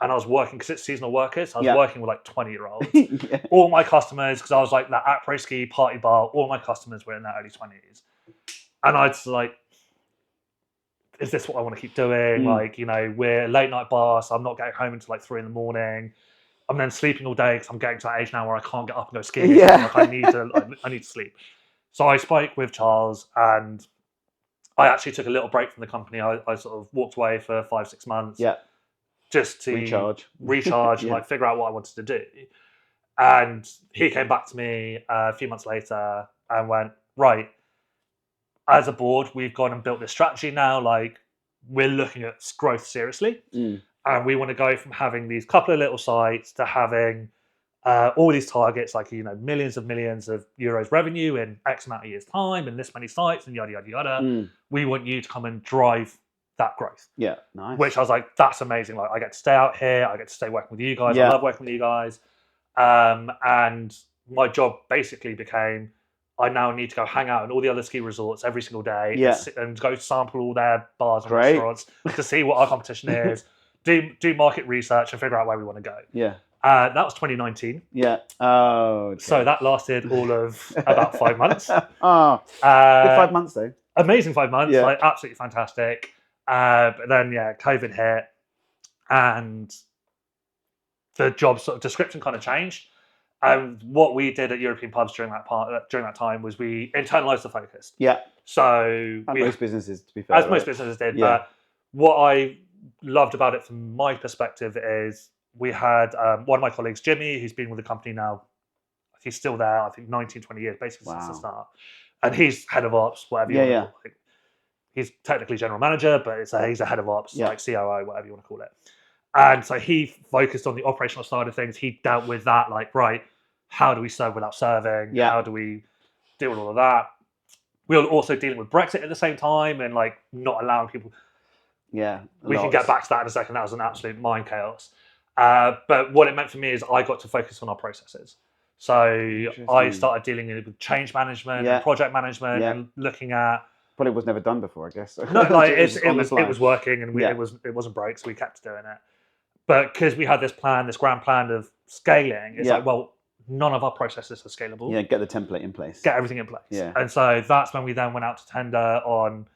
And I was working, because it's seasonal workers, I was working with like 20-year-olds. All my customers, because I was like that après ski party bar, all my customers were in their early 20s. And I'd like, is this what I want to keep doing? Like, we're a late night bar, so I'm not getting home until like 3 a.m. I'm then sleeping all day, because I'm getting to that age now where I can't get up and go skiing. Like, I need to sleep. So I spoke with Charles, and I actually took a little break from the company. I sort of walked away for 5-6 months. Yeah. Just to recharge and like figure out what I wanted to do. And he came back to me a few months later and went, right, as a board, we've gone and built this strategy now. Like, we're looking at growth seriously. And we want to go from having these couple of little sites to having all these targets, like, millions of euros revenue in X amount of years' time, and this many sites, and yada, yada, yada. We want you to come and drive that growth. Yeah, nice. Which I was like, that's amazing. Like, I get to stay out here. I get to stay working with you guys. I love working with you guys. And my job basically became, I now need to go hang out in all the other ski resorts every single day and go sample all their bars and restaurants to see what our competition is, do market research and figure out where we want to go. Yeah. That was 2019. Yeah. Oh. Okay. So that lasted all of about 5 months. Good 5 months though. Amazing 5 months. Like, absolutely fantastic. But then, COVID hit, and the job sort of description kind of changed. And what we did at European Pubs during that time was we internalized the focus. Yeah. So most businesses, to be fair, as most businesses did. But what I loved about it from my perspective is we had one of my colleagues, Jimmy, who's been with the company now. He's still there, I think, 19, 20 years, basically since the start. And he's head of ops, whatever you want to call it. He's technically general manager, but he's a head of ops, like COO, whatever you want to call it. And so he focused on the operational side of things. He dealt with that, like, right, how do we serve without serving? How do we deal with all of that? We were also dealing with Brexit at the same time, and like not allowing people. Yeah, we can get back to that in a second. That was an absolute mind chaos. But what it meant for me is I got to focus on our processes. So I started dealing with change management and project management and looking at probably was never done before, I guess. No, like on the fly. it was working, and it wasn't broke, so we kept doing it. But because we had this grand plan of scaling, it's like, well, none of our processes are scalable. Yeah, get the template in place. Get everything in place. Yeah. And so that's when we then went out to tender on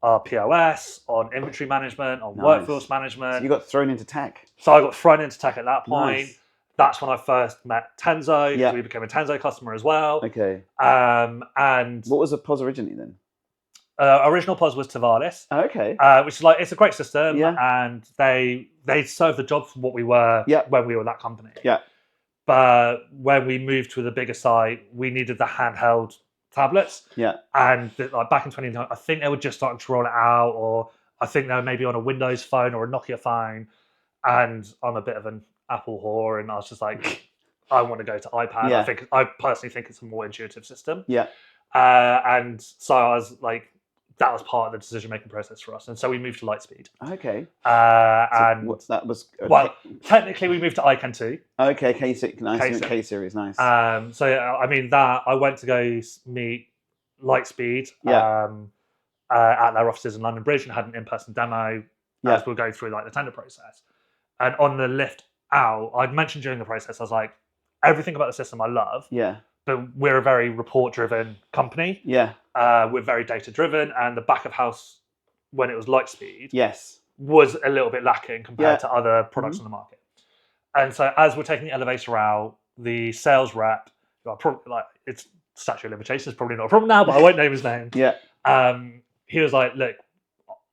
our POS, on inventory management, on workforce management. So you got thrown into tech. So I got thrown into tech at that point. Nice. That's when I first met Tenzo. Yeah. We became a Tenzo customer as well. Okay. And what was the POS originally then? Original POS was Tavares. Okay. Which is like, it's a great system, and they served the job for what we were when we were that company. Yeah. But when we moved to the bigger site, we needed the handheld tablets. Yeah. And like back in 2019, I think they were just starting to roll it out, or I think they were maybe on a Windows phone or a Nokia phone. And I'm a bit of an Apple whore, and I was just like, I want to go to iPad. Yeah. I personally think it's a more intuitive system. Yeah. And so I was like, that was part of the decision-making process for us. And so we moved to Lightspeed. Okay. And that was... Well, technically we moved to Icon 2. Okay, K-series, nice. So, I mean, I went to go meet Lightspeed at their offices in London Bridge and had an in-person demo as we were going through like the tender process. And on the lift out, I'd mentioned during the process, I was like, everything about the system I love. Yeah. But we're a very report-driven company. Yeah. We're very data-driven, and the back of house, when it was Lightspeed, was a little bit lacking compared to other products on the market. And so, as we're taking the elevator out, the sales rep, like it's statute of limitations, probably not a problem now, but I won't name his name. He was like, "Look,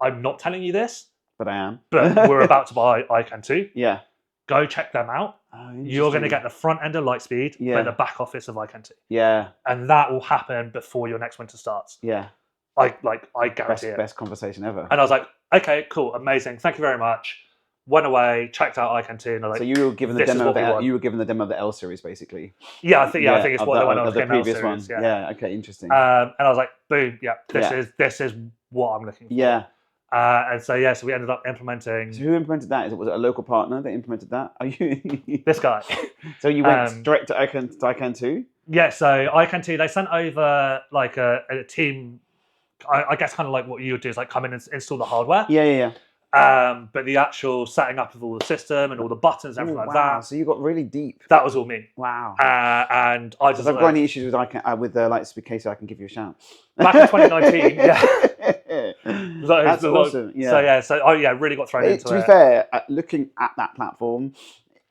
I'm not telling you this, but I am. But we're about to buy Icon 2. Yeah. Go check them out. You're going to get the front end of Lightspeed, but the back office of Icon 2. Yeah. And that will happen before your next winter starts. Yeah. I guarantee it. Best conversation ever. And I was like, okay, cool, amazing. Thank you very much. Went away, checked out Icon 2, and I was like, so you were given the demo of the L series, basically. Yeah, I think it's what went on the previous one. Yeah. Yeah. Okay. Interesting. And I was like, boom. Yeah. This is what I'm looking for. Yeah. And so we ended up implementing. So who implemented that? Was it a local partner that implemented that? Are you this guy? So you went direct to Icon 2? Yeah. So Icon 2, they sent over like a team. I guess kind of like what you would do is like come in and install the hardware. Yeah. But the actual setting up of all the system and all the buttons and everything like that. So you got really deep. That was all me. Wow. And I just. If I've got any issues with the Lightspeed case, I can give you a shout. Back in 2019, That's awesome. Yeah. So I really got thrown into it. To be fair, looking at that platform,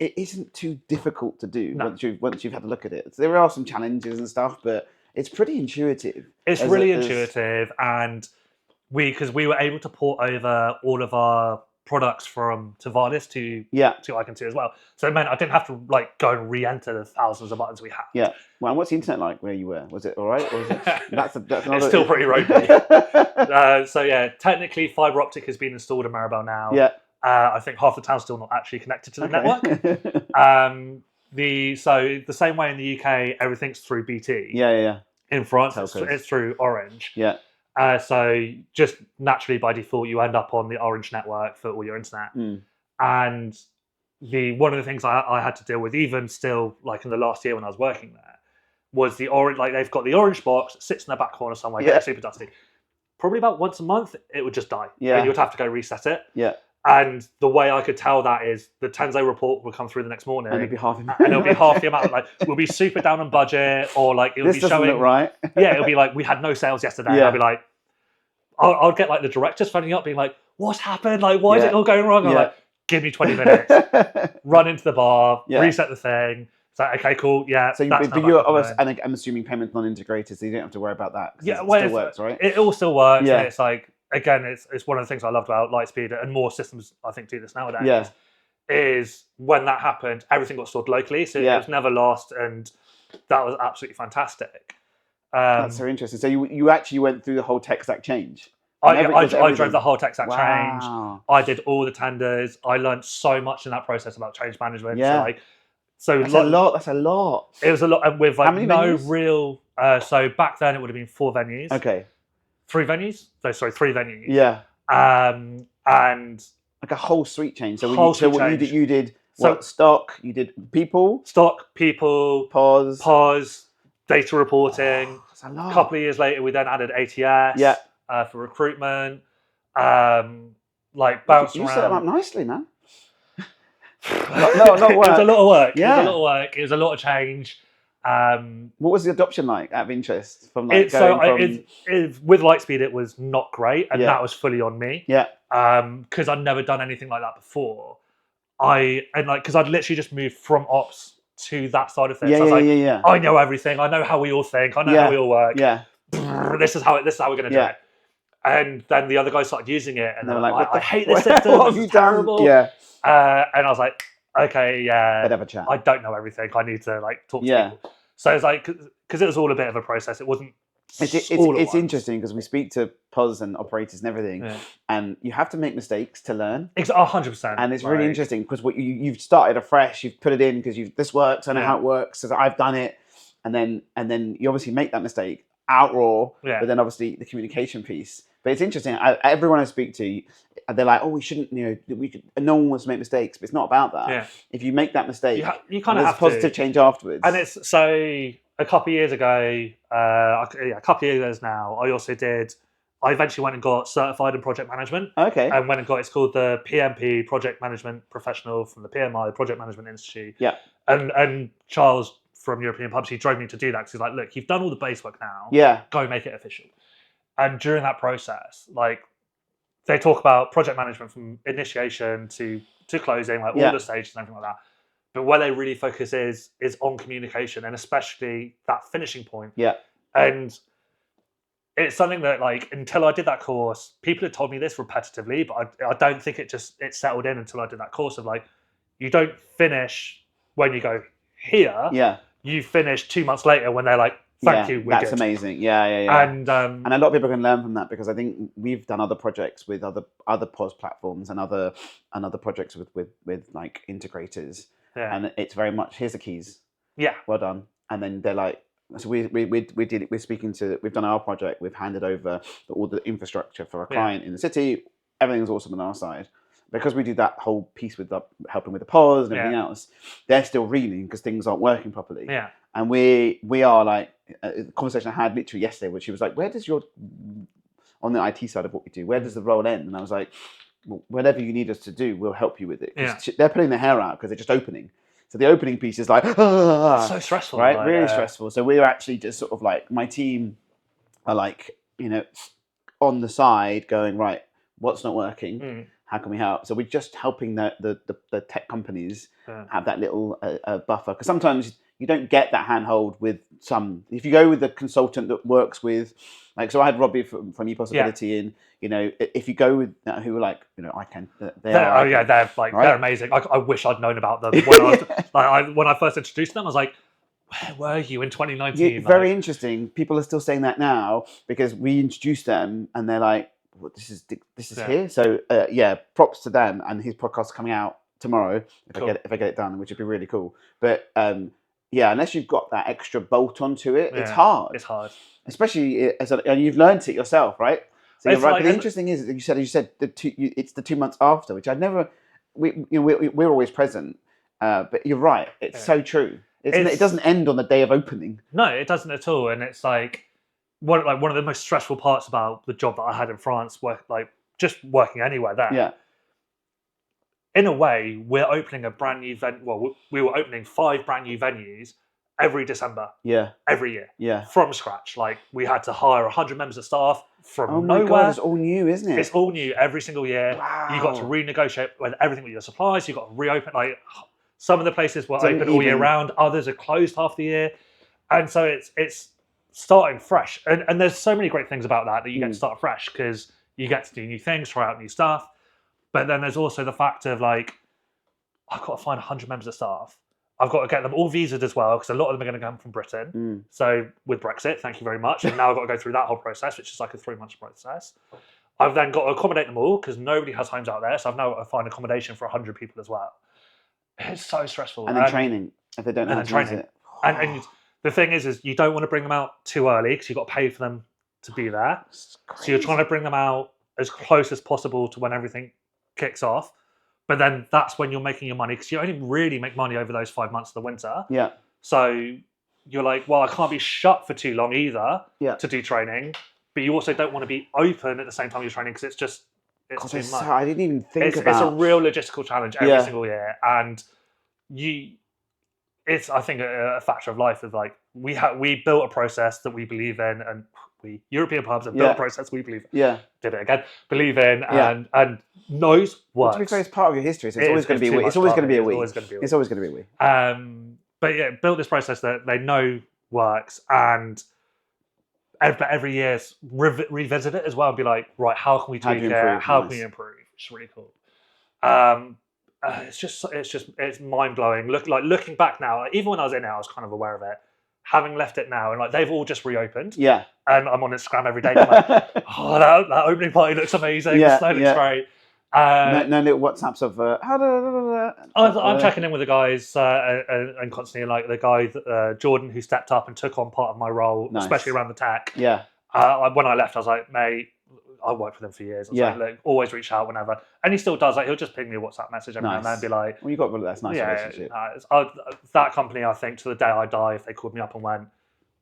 it isn't too difficult to do once you've had a look at it. So there are some challenges and stuff, but it's pretty intuitive. It's really intuitive, and because we were able to port over all of our products from Tavares to Icon 2 as well. So it meant I didn't have to like go and re-enter the thousands of buttons we had. Yeah. Well, and what's the internet like where you were? Was it all right? Or was it... that's another... It's still pretty ropey. Technically fibre optic has been installed in Méribel now. Yeah. I think half the town's still not actually connected to the network. The same way in the UK, everything's through BT. Yeah. In France, it's through Orange. Yeah. So just naturally by default, you end up on the Orange network for all your internet. And one of the things I had to deal with, even still like in the last year when I was working there, was the Orange. Like they've got the Orange box that sits in the back corner somewhere, gets super dusty. Probably about once a month, it would just die. Yeah. And you would have to go reset it. Yeah. And the way I could tell that is the Tenzo report will come through the next morning. And it'll be half the amount. Like we'll be super down on budget, or like it'll be showing. Look right. It'll be like we had no sales yesterday. I'll be like, I'll get like the directors phoning up, being like, "What's happened? Like, why is it all going wrong?" I'm like, "Give me 20 minutes. Run into the bar, reset the thing." It's like, okay, cool, yeah. So, and I'm assuming payments non-integrated, so you don't have to worry about that. Yeah, it still works, right? It all still works. Yeah. And it's like, again, it's one of the things I loved about Lightspeed, and more systems I think do this nowadays. Yeah. Is when that happened, everything got stored locally, so it was never lost, and that was absolutely fantastic. That's so interesting. So you actually went through the whole tech stack change. I drove the whole tech stack change. I did all the tenders. I learned so much in that process about change management. Yeah. So that's a lot. That's a lot. It was a lot, and with like no venues? real. So back then it would have been 4 venues. Okay. 3 venues. So sorry, 3 venues. Yeah. And like a whole suite change. So you did stock. You did people, POS, data reporting. That's a lot. A couple of years later, we then added ATS. Yeah. for recruitment. Like bounced You around. set them up nicely, man. Not work. It was a lot of work. Yeah. It was a lot of work. It was a lot of change. What was the adoption like out of interest from like going from... with Lightspeed, it was not great, and Yeah. that was fully on me. Yeah. Because I'd never done anything like that before. Because I'd literally just moved from ops to that side of things. Yeah, I was yeah. I know everything. I know how we all think. I know how we all work. Yeah. This is how we're going to do it. And then the other guys started using it, and they were like, I hate this system. What have you done? Yeah. And I was like, okay, yeah. Let's have a chat. I don't know everything. I need to like talk to people. So it's like, because it was all a bit of a process. It wasn't. It's interesting because we speak to POS and operators and everything, and you have to make mistakes to learn. 100%. And it's really interesting because you've started afresh. You've put it in because this works. I know how it works. So I've done it, and then you obviously make that mistake out raw. Yeah. But then obviously the communication piece. But it's interesting. Everyone I speak to, they're like, "Oh, we shouldn't. No one wants to make mistakes." But it's not about that. Yeah. If you make that mistake, you kind of have positive change afterwards. And it's so a couple of years ago, a couple of years now. I eventually went and got certified in project management. Okay. And went and got, it's called the PMP, Project Management Professional from the PMI, Project Management Institute. Yeah. And Charles from European Pubs, he drove me to do that because he's like, look, you've done all the base work now. Yeah. Go make it official. And during that process, like, they talk about project management from initiation to closing, like all the stages and everything like that. But where they really focus is on communication, and especially that finishing point. Yeah. And it's something that, like, until I did that course, people had told me this repetitively, but I don't think it settled in until I did that course of, like, you don't finish when you go here. Yeah. You finish 2 months later when they're like, thank you, we're that's good. amazing. Yeah. And a lot of people can learn from that, because I think we've done other projects with other POS platforms and other projects with like integrators. Yeah. And it's very much, here's the keys. Yeah. Well done. And then they're like, so we've done our project, we've handed over all the infrastructure for our client in the city. Everything's awesome on our side. Because we do that whole piece with helping with the POS and everything else, they're still reeling because things aren't working properly. Yeah. And we are like, the conversation I had literally yesterday, where she was like, where does on the IT side of what we do, where does the role end? And I was like, well, whatever you need us to do, we'll help you with it. They're putting their hair out because they're just opening. So the opening piece is like, so stressful, right? Really stressful. So we're actually just sort of like, my team are like, on the side going, right, what's not working? How can we help? So we're just helping the tech companies have that little buffer. Because sometimes you don't get that handhold with some. If you go with the consultant that works with, like, so I had Robbie from ePossibility in. If you go with who were like, I can. They're like, they're amazing. I wish I'd known about them when I first introduced them. I was like, where were you in 2019? Very interesting. People are still saying that now because we introduced them and they're like, well, this is here. So props to them, and his podcast's coming out tomorrow if I get it done, which would be really cool. But unless you've got that extra bolt onto it, it's hard. It's hard, especially and you've learned it yourself, right? So you're right. But the interesting is, you said it's the 2 months after, which I'd never. We're always present, but you're right. It's so true. It doesn't end on the day of opening. No, it doesn't at all, and it's like. One of the most stressful parts about the job that I had in France, just working anywhere there. Yeah. In a way, we're opening a brand new we were opening 5 brand new venues every December. Yeah. Every year. Yeah. From scratch. Like, we had to hire 100 members of staff from nowhere. Oh my God, it's all new, isn't it? It's all new every single year. Wow. You got to renegotiate with everything with your suppliers. You got to reopen. Like, some of the places were open all year round. Others are closed half the year, and so it's starting fresh, and there's so many great things about that you get to start fresh because you get to do new things, try out new stuff. But then there's also the fact of, like, I've got to find 100 members of staff. I've got to get them all visaed as well, because a lot of them are going to come from Britain. So with Brexit, thank you very much. And now I've got to go through that whole process, which is like a 3-month process. I've then got to accommodate them all because nobody has homes out there. So I've now got to find accommodation for 100 people as well. It's so stressful. And then training, if they don't know how to use it. And the thing is you don't want to bring them out too early because you've got to pay for them to be there. So you're trying to bring them out as close as possible to when everything kicks off. But then that's when you're making your money, because you only really make money over those 5 months of the winter. Yeah. So you're like, well, I can't be shut for too long either to do training. but you also don't want to be open at the same time you're training because it's God, too much. I didn't even think It's about. a real logistical challenge every single year, and it's I think a factor of life. Of like we built a process that we believe in, and we European pubs have built a process we believe in. Yeah. Did it again. Believe in and knows works. To be fair, it's part of your history, so it's always going to be we. It's always going to be a we. It's always going to be a we. But yeah, built this process that they know works, and every year revisit it as well and be like, right, how can we tweak it? How can we improve? Which is really cool. It's mind blowing. Looking back now, even when I was in it, I was kind of aware of it. Having left it now, and like they've all just reopened. Yeah. And I'm on Instagram every day. I'm like, oh, that opening party looks amazing. Yeah, The snow looks great. No little WhatsApps of I'm checking in with the guys and constantly like the guy Jordan who stepped up and took on part of my role, especially around the tech. Yeah. When I left, I was like, mate, I worked with him for years. I was like, look, always reach out whenever, and he still does. Like, he'll just ping me a WhatsApp message every now and then and be like, "Well, you got that's nice relationship." That company, I think, to the day I die, if they called me up and went,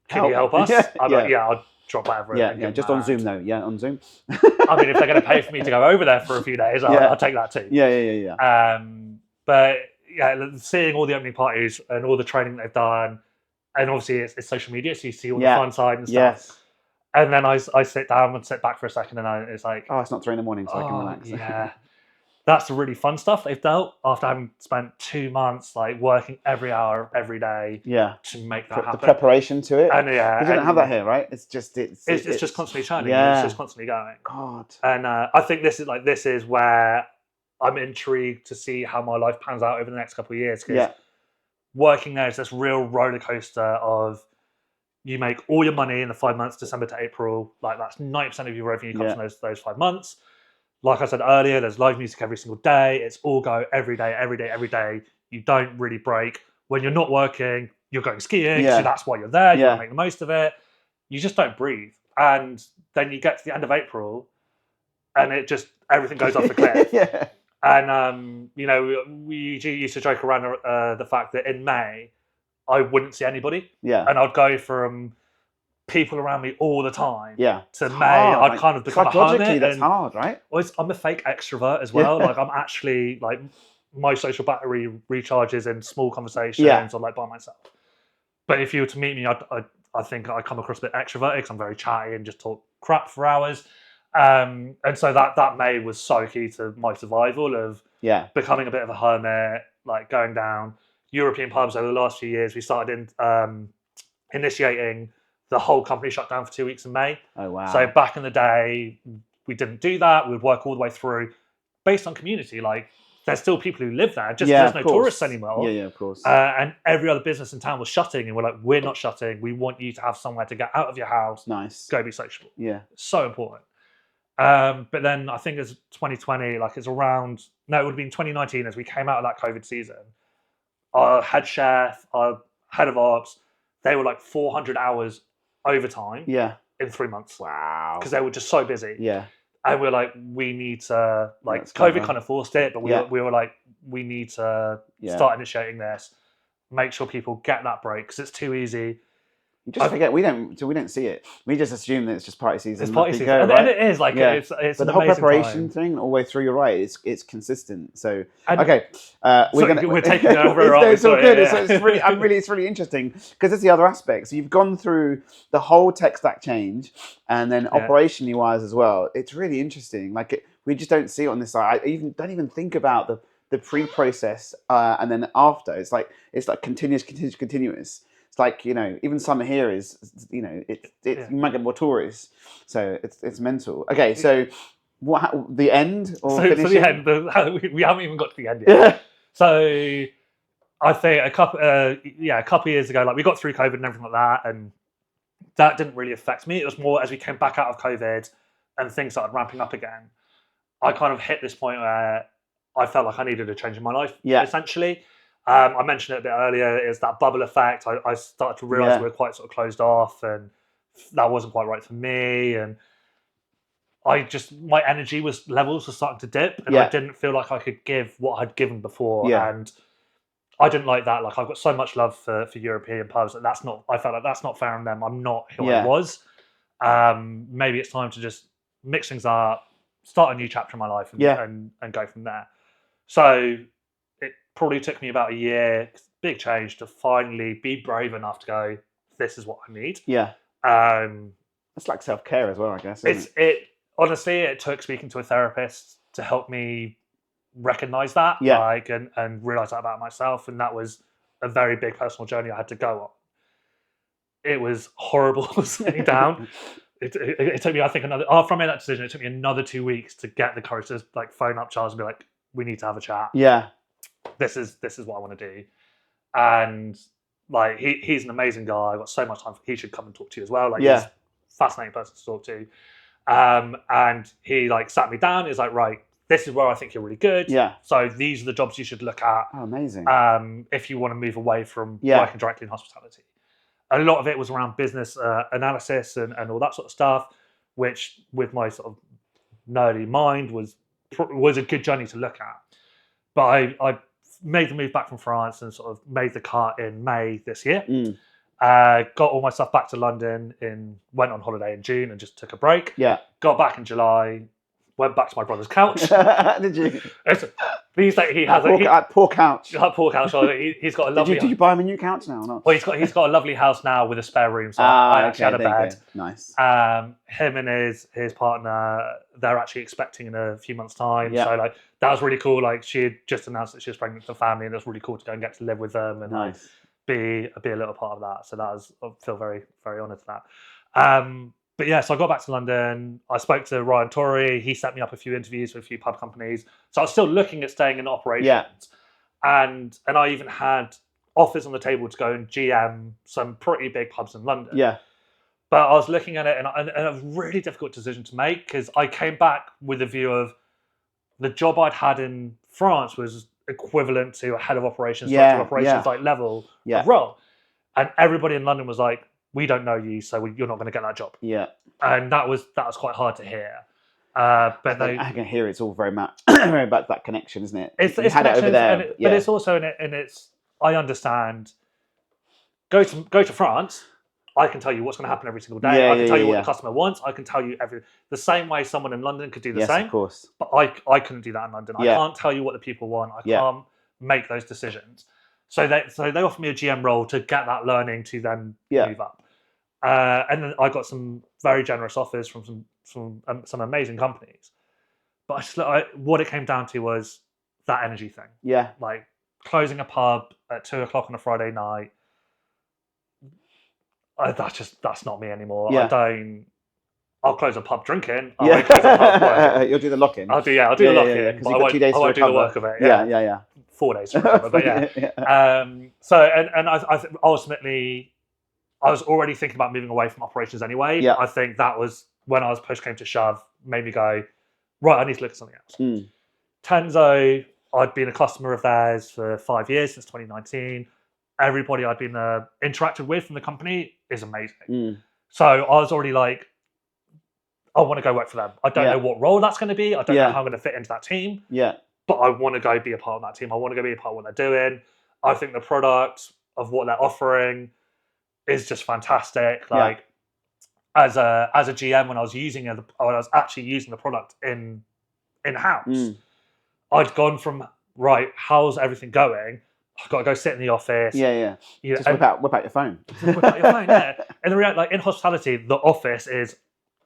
"Can you help us?" I'd be like, "Yeah, I'll drop whatever." Yeah, just on Zoom though. Yeah, on Zoom. I mean, if they're going to pay for me to go over there for a few days, I'll take that too. Yeah. But yeah, seeing all the opening parties and all the training they've done, and obviously it's social media, so you see all the fun side and stuff. Yes. And then I sit down and sit back for a second, and it's like, oh, it's not 3 a.m, so I can relax. Yeah, that's the really fun stuff they've dealt after having spent 2 months like working every hour, every day. Yeah. To make that happen. The preparation to it. And you don't have that here, right? It's just constantly churning. Yeah. It's just constantly going. God. And I think this is where I'm intrigued to see how my life pans out over the next couple of years. Because working there is this real roller coaster of. You make all your money in the 5 months, December to April. Like that's 90% of your revenue comes from those 5 months. Like I said earlier, there's live music every single day. It's all go every day. You don't really break. When you're not working, you're going skiing. So that's why you're there. You make the most of it. You just don't breathe. And then you get to the end of April, and everything goes off the cliff. And we used to joke around the fact that in May. I wouldn't see anybody. Yeah. And I'd go from people around me all the time to May. I'd kind of become a hermit. That's hard, right? I'm a fake extrovert as well. Like I'm actually like my social battery recharges in small conversations or like by myself. But if you were to meet me, I think I come across a bit extroverted because I'm very chatty and just talk crap for hours. And so that May was so key to my survival of becoming a bit of a hermit, like going down. European pubs over the last few years, we started initiating the whole company shut down for 2 weeks in May. Oh, wow. So back in the day, we didn't do that. We'd work all the way through based on community. Like there's still people who live there. Just there's no tourists anymore. Yeah, of course. And every other business in town was shutting. And we're like, we're not shutting. We want you to have somewhere to get out of your house. Nice. Go be sociable. Yeah. So important. But then I think it's 2020, like it would have been 2019 as we came out of that COVID season. Our head chef, our head of ops, they were like 400 hours overtime in 3 months. Wow. Because they were just so busy. Yeah. And we're like, we need to, like, COVID kind of forced it, but we were like, we need to start initiating this, make sure people get that break because it's too easy. You just forget we don't see it. We just assume that it's just party season. It's party season, and it is like it's. But the whole preparation thing, all the way through, you're right. It's consistent. So okay, we're taking it over. It's all good. It's really interesting because there's the other aspects. So you've gone through the whole tech stack change, and then operationally wise as well. It's really interesting. Like we just don't see it on this side. I don't even think about the pre-process and then after. It's like continuous. It's like, even summer here is, you might get more tourists. So it's mental. Okay, so the end or finishing? So the end, we haven't even got to the end yet. Yeah. So I think a couple of years ago, like we got through COVID and everything like that, and that didn't really affect me. It was more as we came back out of COVID and things started ramping up again. I kind of hit this point where I felt like I needed a change in my life, essentially. I mentioned it a bit earlier, is that bubble effect. I started to realise we were quite sort of closed off and that wasn't quite right for me. And my energy levels were starting to dip and I didn't feel like I could give what I'd given before. Yeah. And I didn't like that. Like I've got so much love for European pubs and I felt like that's not fair on them. I'm not who I was. Maybe it's time to just mix things up, start a new chapter in my life, and go from there. So it probably took me about a year, big change, to finally be brave enough to go, this is what I need. Yeah. It's like self-care as well, I guess. Honestly, it took speaking to a therapist to help me recognize that, and realize that about myself. And that was a very big personal journey I had to go on. It was horrible sitting down. It took me, I think, after I made that decision, it took me another 2 weeks to get the courage to like phone up Charles and be like, we need to have a chat. Yeah. This is what I want to do. And like he's an amazing guy. I've got so much time. He should come and talk to you as well. Like he's a fascinating person to talk to. And he like sat me down. He's like, right, this is where I think you're really good. Yeah. So these are the jobs you should look at. Oh, amazing. If you want to move away from working directly in hospitality. A lot of it was around business analysis and all that sort of stuff, which with my sort of nerdy mind was a good journey to look at. But I made the move back from France and sort of made the cut in May this year. Got all my stuff back to London, went on holiday in June and just took a break. Yeah. Got back in July, went back to my brother's couch. Did you? These days he has poor couch. Poor couch. He's got a lovely. Did you buy him a new couch now or not? Well, he's got a lovely house now with a spare room, so I actually had a bed. Nice. Him and his partner, they're actually expecting in a few months' time. Yeah. So like that was really cool. Like she had just announced that she was pregnant with a family, and it was really cool to go and get to live with them and like, be a little part of that. So I feel very, very honoured for that. But yeah, so I got back to London. I spoke to Ryan Torrey. He set me up a few interviews with a few pub companies. So I was still looking at staying in operations. Yeah. And I even had offers on the table to go and GM some pretty big pubs in London. Yeah. But I was looking at it, and it was a really difficult decision to make because I came back with a view of the job I'd had in France was equivalent to a head of operations, director of operations like level of role. And everybody in London was like, we don't know you, so you're not going to get that job. Yeah. And that was quite hard to hear. But I can hear it's all very much about that connection, isn't it? It's had it over there, but it's also I understand. Go to France. I can tell you what's going to happen every single day. I can tell you what the customer wants. I can tell you the same way someone in London could do the same. Of course. But I couldn't do that in London. I can't tell you what the people want. I can't make those decisions. So they offered me a GM role to get that learning to then move up. And then I got some very generous offers from some amazing companies. But what it came down to was that energy thing. Yeah. Like closing a pub at 2:00 on a Friday night. That's not me anymore. Yeah. I'll close a pub drinking. I won't close a pub working. You'll do the lock-in. I'll do the lock-in. But I won't do the work of it. Yeah. 4 days to recover, but yeah. So I ultimately, I was already thinking about moving away from operations anyway. Yeah. I think that was when I was push came to shove, made me go, right, I need to look at something else. Tenzo, I'd been a customer of theirs for 5 years, since 2019. Everybody I'd been interacted with from the company is amazing. So I was already like, I want to go work for them. I don't know what role that's going to be. I don't know how I'm going to fit into that team. Yeah. But I want to go be a part of that team. I want to go be a part of what they're doing. I think the product of what they're offering is just fantastic. Like as a GM, when I was actually using the product in house, I'd gone from right, how's everything going? I've got to go sit in the office. Yeah. Just whip out your phone. Whip out your phone. Yeah. And the reality, like in hospitality, the office is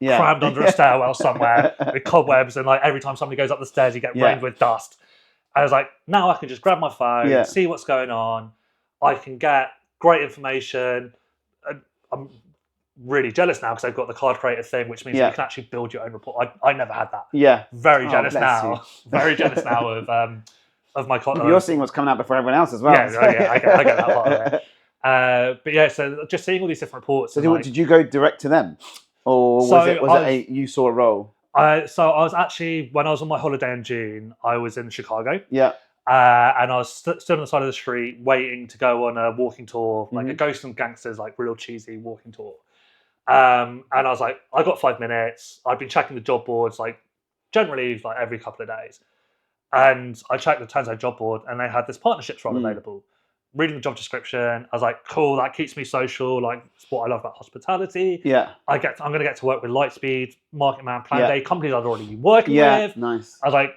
crammed under a stairwell somewhere with cobwebs, and like every time somebody goes up the stairs, you get rained with dust. I was like, now I can just grab my phone, see what's going on. I can get great information. I'm really jealous now because I've got the card creator thing, which means you can actually build your own report. I never had that. Yeah. Very jealous now. Very jealous now of my card. You're seeing what's coming out before everyone else as well. Yeah, I get that part of it. But yeah, so just seeing all these different reports. So did you go direct to them? Or you saw a role? So I was actually, when I was on my holiday in June, I was in Chicago. Yeah. And I was stood on the side of the street waiting to go on a walking tour, like a Ghosts and Gangsters, like real cheesy walking tour. And I was like, I got 5 minutes. I'd been checking the job boards, like generally like every couple of days. And I checked the Tenzo job board and they had this partnerships role available. reading the job description. I was like, cool, that keeps me social. Like, it's what I love about hospitality. Yeah. I'm going to get to work with Lightspeed, Market Man, Plan Yeah. Day, companies I'd already been working Yeah. with. Nice. I was like,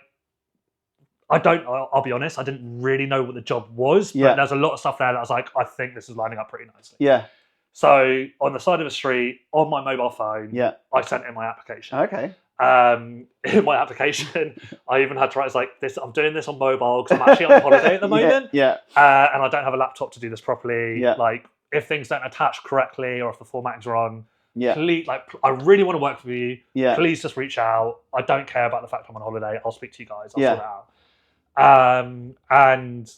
I'll be honest, I didn't really know what the job was, Yeah. but there's a lot of stuff there that I was like, I think this is lining up pretty nicely. Yeah. So on the side of the street, on my mobile phone, Yeah. I sent in my application. Okay. In my application, I even had to write, it's like, this, I'm doing this on mobile because I'm actually on holiday at the moment. Yeah. And I don't have a laptop to do this properly. Yeah. Like, if things don't attach correctly or if the formatting's wrong, Yeah. please, like, I really want to work with you. Yeah. Please just reach out. I don't care about the fact I'm on holiday. I'll speak to you guys. I'll Yeah. sort it out. And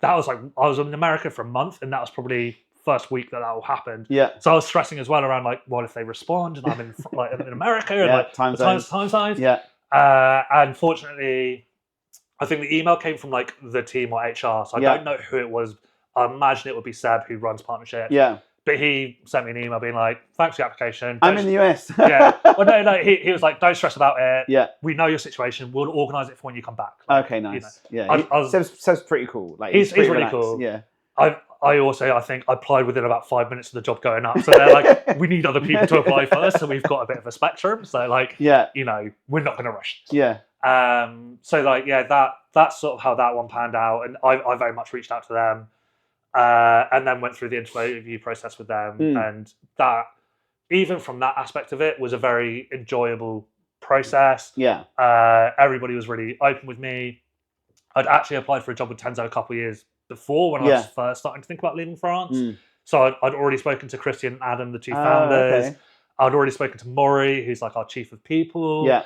that was like, I was in America for a month, and that was probably first week that all happened. Yeah. So I was stressing as well around like, what if they respond and I'm in like in America and Yeah, like time time zones. zones. Yeah. And fortunately, I think the email came from like the team or HR, so I Yeah. don't know who it was. I imagine it would be Seb, who runs partnership. Yeah. But he sent me an email being like, thanks for the application. I'm in the US. Yeah. Well, no, he was like, don't stress about it. Yeah. We know your situation. We'll organise it for when you come back. Like, Okay, nice. You know. Yeah. Seb's pretty cool. Like He's pretty really relaxed. cool. Yeah. I think I applied within about 5 minutes of the job going up. So they're like, we need other people to apply first. So we've got a bit of a spectrum. So like, Yeah. you know, we're not going to rush. Yeah. So like, yeah, that's sort of how that one panned out. And I very much reached out to them and then went through the interview process with them. And that, even from that aspect of it, was a very enjoyable process. Yeah. Everybody was really open with me. I'd actually applied for a job with Tenzo a couple of years before when I was first starting to think about leaving France. So I'd already spoken to Christian and Adam, the two founders. Okay. I'd already spoken to Maury, who's like our chief of people. Yeah.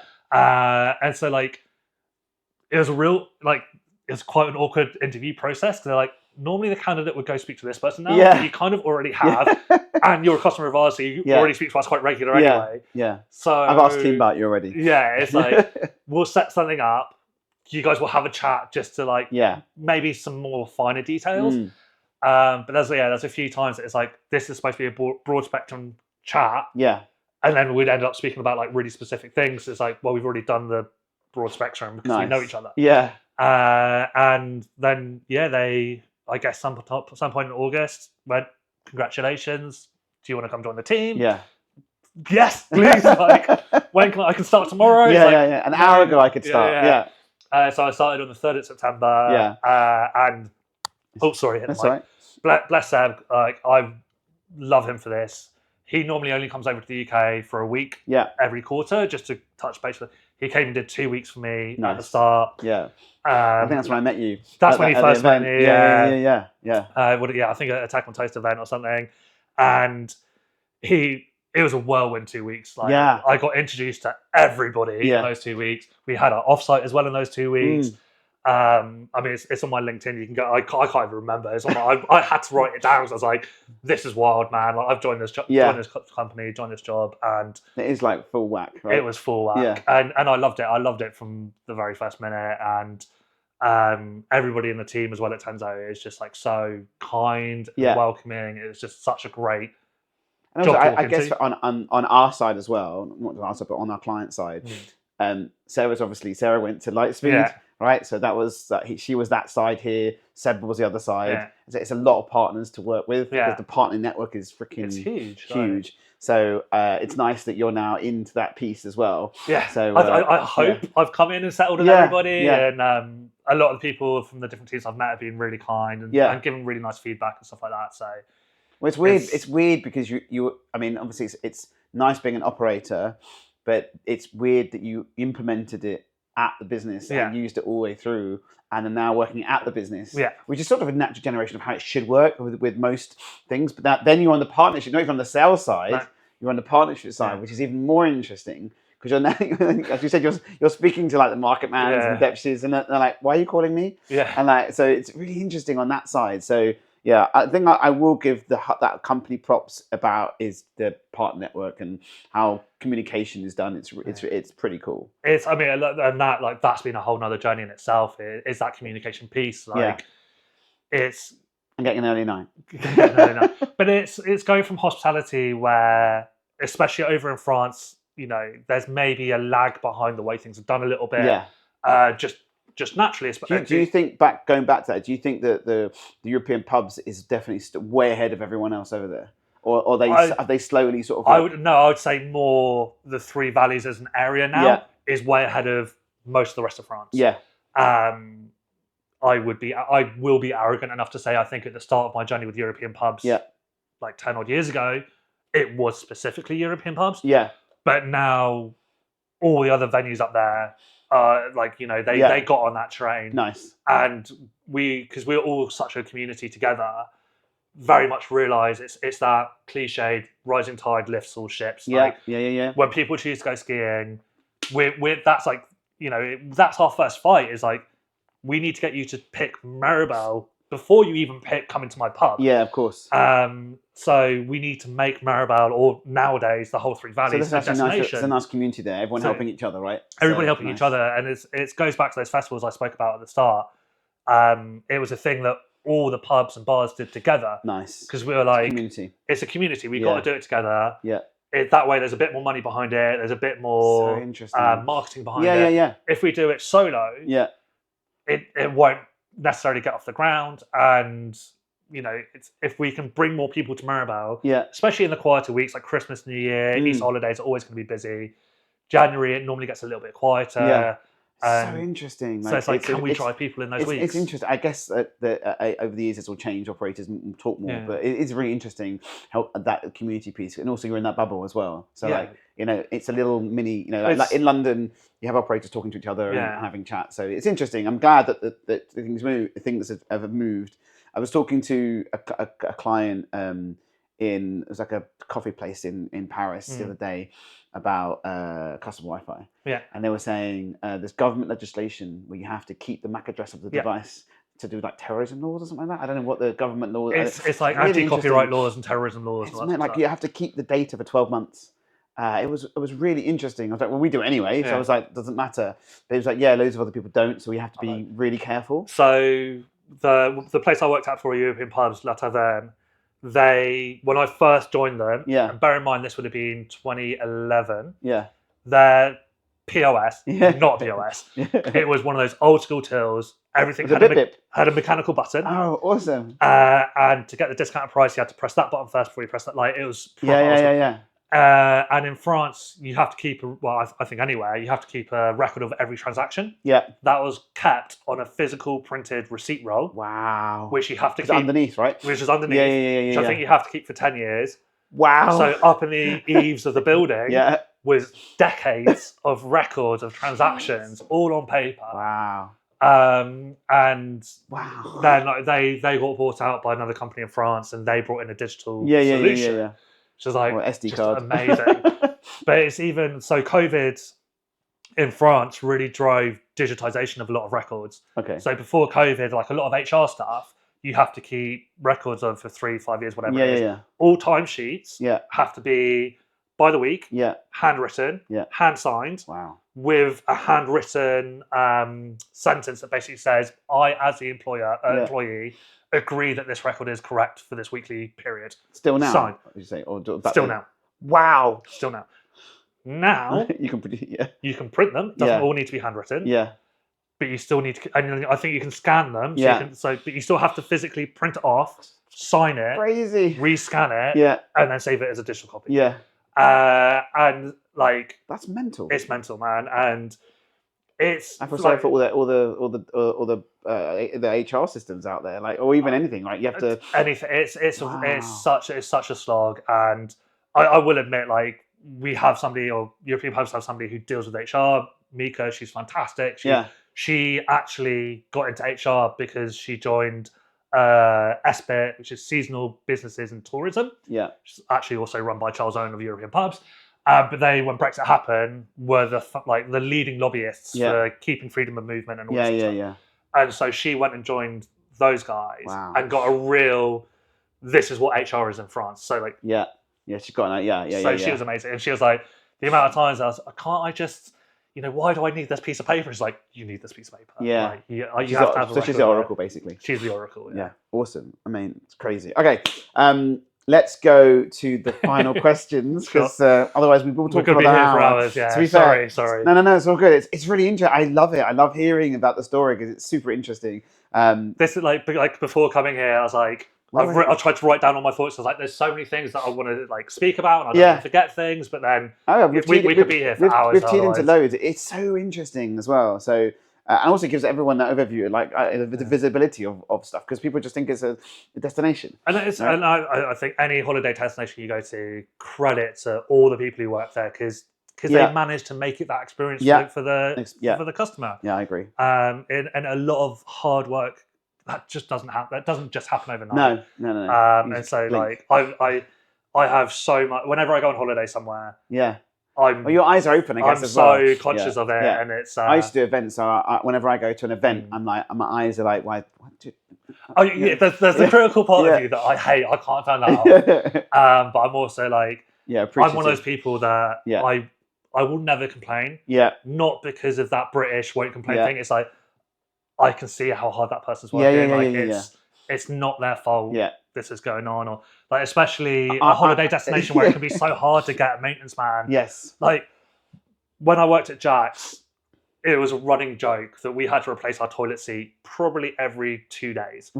And so like, it was a real, like, it's quite an awkward interview process because they're like, normally the candidate would go speak to this person now, but you kind of already have, and you're a customer of ours, so you already speak to us quite regular anyway. Yeah. So I've asked him about you already. Yeah, it's like, we'll set something up. You guys will have a chat just to like, maybe some more finer details. But there's a few times that it's like, this is supposed to be a broad spectrum chat. Yeah. And then we'd end up speaking about like really specific things. It's like, well, we've already done the broad spectrum because we know each other. Yeah. And then, they, I guess some point in August went, congratulations. Do you want to come join the team? Yeah. Yes, please. Like, when can I can start tomorrow? Yeah. An hour ago I could start. Yeah. So I started on the 3rd of September. Yeah. And sorry, hit the mic. Right. Bless Seb. Like, I love him for this. He normally only comes over to the UK for a week. Yeah. Every quarter, just to touch base with. He came and did 2 weeks for me at the start. Yeah. I think that's when I met you. That's when he first met me. Yeah. I think an Attack on Toast event or something. And it was a whirlwind 2 weeks. Like, I got introduced to everybody in those 2 weeks. We had our offsite as well in those 2 weeks. I mean, it's on my LinkedIn. You can go. I can't even remember. It's on I had to write it down. So I was like, "This is wild, man! Like, I've joined this joined this company, joined this job, and it is like full whack. Right? It was full whack, and I loved it. I loved it from the very first minute, and everybody in the team as well at Tenzo is just like so kind, and welcoming. It was just such a great. And also, I guess on our side as well, not on our side, but on our client side, Sarah went to Lightspeed. Yeah. Right, so that was she was that side here. Seb was the other side. Yeah. It's a lot of partners to work with because the partner network is freaking huge. Right? So it's nice that you're now into that piece as well. Yeah. So I hope I've come in and settled with everybody, and a lot of the people from the different teams I've met have been really kind and given really nice feedback and stuff like that. So well, it's weird. It's weird because you. I mean, obviously it's nice being an operator, but it's weird that you implemented it at the business and used it all the way through and are now working at the business, which is sort of a natural generation of how it should work with most things. But then you're on the partnership, not even on the sales side, you're on the partnership side, which is even more interesting because you're now, as you said, you're speaking to like the market mans and the deputies, and they're like, "Why are you calling me?" Yeah, and like so it's really interesting on that side. So yeah, I think I will give that company props about is the partner network and how communication is done. It's pretty cool. And that's been a whole nother journey in itself. Is that communication piece? Like, it's and getting an early night. But it's going from hospitality where, especially over in France, there's maybe a lag behind the way things are done a little bit. Yeah. Just just naturally. Do you think going back to that? Do you think that the European pubs is definitely way ahead of everyone else over there, or are they slowly sort of? I would say more the Three Valleys as an area now is way ahead of most of the rest of France. Yeah. I will be arrogant enough to say I think at the start of my journey with European pubs, like 10 odd years ago, it was specifically European pubs. Yeah. But now all the other venues up there, they got on that train. Nice. And because we're all such a community together, very much realise it's that cliched rising tide lifts all ships. Yeah. When people choose to go skiing, that's like, that's our first fight is like, we need to get you to pick Méribel before you even pick coming to my pub. Yeah, of course. So we need to make Méribel, or nowadays the whole Three Valleys, so that's nice. It's a nice community there. Everyone helping each other, right? Everybody helping each other, and it goes back to those festivals I spoke about at the start. It was a thing that all the pubs and bars did together. Nice. Because we were like, it's a community. We've got to do it together. Yeah. That way, there's a bit more money behind it. There's a bit more marketing behind it. Yeah. If we do it solo, it won't necessarily get off the ground. And if we can bring more people to Méribel, especially in the quieter weeks like Christmas, New Year, Easter holidays are always going to be busy. January it normally gets a little bit quieter. Yeah. So interesting. So it's like, can we try people in those weeks? It's interesting. I guess that over the years this will change. Operators and talk more, but it is really interesting how that community piece, and also you're in that bubble as well. So it's a little mini. Like in London, you have operators talking to each other and having chat. So it's interesting. I'm glad that things have moved. I was talking to a client it was like a coffee place in Paris the other day about custom Wi-Fi. Yeah. And they were saying there's government legislation where you have to keep the MAC address of the device to do like terrorism laws or something like that. I don't know what the government law is. It's like really anti-copyright laws and terrorism laws. Like you have to keep the data for 12 months. It was really interesting. I was like, well, we do it anyway. So I was like, doesn't matter. But it was like, loads of other people don't. So we have to be really careful. So the place I worked at for European pubs, La Taverne, when I first joined them, and bear in mind this would have been 2011, their POS, not POS, it was one of those old school tills. Everything had a mechanical button. Oh, awesome. And to get the discounted price, you had to press that button first before you press that. Like, it was awesome. And in France, you have to keep, I think anywhere, you have to keep a record of every transaction. Yeah. That was kept on a physical printed receipt roll. Wow. Which you have to keep. Underneath, right? Which is underneath. Yeah. Which I think you have to keep for 10 years. Wow. So up in the eaves of the building was decades of records of transactions all on paper. Wow. And wow. Then they got bought out by another company in France, and they brought in a digital solution. Yeah. Which is like SD just card. Amazing. But it's even so COVID in France really drove digitization of a lot of records. Okay. So before COVID, like a lot of HR stuff, you have to keep records of for 3-5 years, whatever it is. Yeah. All timesheets have to be by the week, handwritten, hand signed, with a handwritten sentence that basically says, I, as the employee, agree that this record is correct for this weekly period. Still now? Signed. What did you say? Or Still now. Wow. Still now. Now, you can print them. It doesn't all need to be handwritten. Yeah. But you still need to, and I think you can scan them. But you still have to physically print it off, sign it, crazy, rescan it, and then save it as a digital copy. Yeah. And like that's mental. It's mental, man, and it's. I feel sorry for all the HR systems out there, like, or even anything. Like, you have to anything. It's such a slog, and I will admit, like, we have somebody, or European pubs have somebody who deals with HR. Mika, she's fantastic. She actually got into HR because she joined SBIT, which is Seasonal Businesses and Tourism. Yeah, which is actually also run by Charles Owen of European Pubs. But they, when Brexit happened, were the leading lobbyists for keeping freedom of movement and all this stuff. And so she went and joined those guys and got a real. This is what HR is in France. So like she's got that. She was amazing, and she was like, the amount of times I was, can't I just. Why do I need this piece of paper? It's like, you need this piece of paper. Yeah. Like, you have to have a so she's the oracle, basically. She's the oracle, yeah. Awesome. I mean, it's crazy. Okay. let's go to the final questions because otherwise we will talk could for be another here hour. for hours. Yeah. To be sorry. No, it's all good. It's really interesting. I love it. I love hearing about the story because it's super interesting. This is like before coming here, I was like, I tried to write down all my thoughts. I was like, there's so many things that I want to like speak about, and I don't want to forget things. But then we could be here for hours. We've teed into loads. It's so interesting as well. So. And also gives everyone that overview, like the visibility of stuff, because people just think it's a destination. And I think any holiday destination you go to, credit to all the people who work there, because they managed to make it that experience for the customer. Yeah, I agree. And a lot of hard work that just doesn't happen. That doesn't just happen overnight. No. And so like I have so much. Whenever I go on holiday somewhere, your eyes are open. I guess I'm as so conscious of it, and it's. I used to do events, so whenever I go to an event, I'm like, my eyes are like, why? There's the critical part of you that I hate. I can't turn that off. But I'm also like, I'm one of those people that I will never complain. Yeah. Not because of that British won't complain thing. It's like I can see how hard that person's working. It's not their fault. Yeah. This is going on, or like especially a holiday destination where it can be so hard to get a maintenance man. Yes. Like when I worked at Jack's, it was a running joke that we had to replace our toilet seat probably every 2 days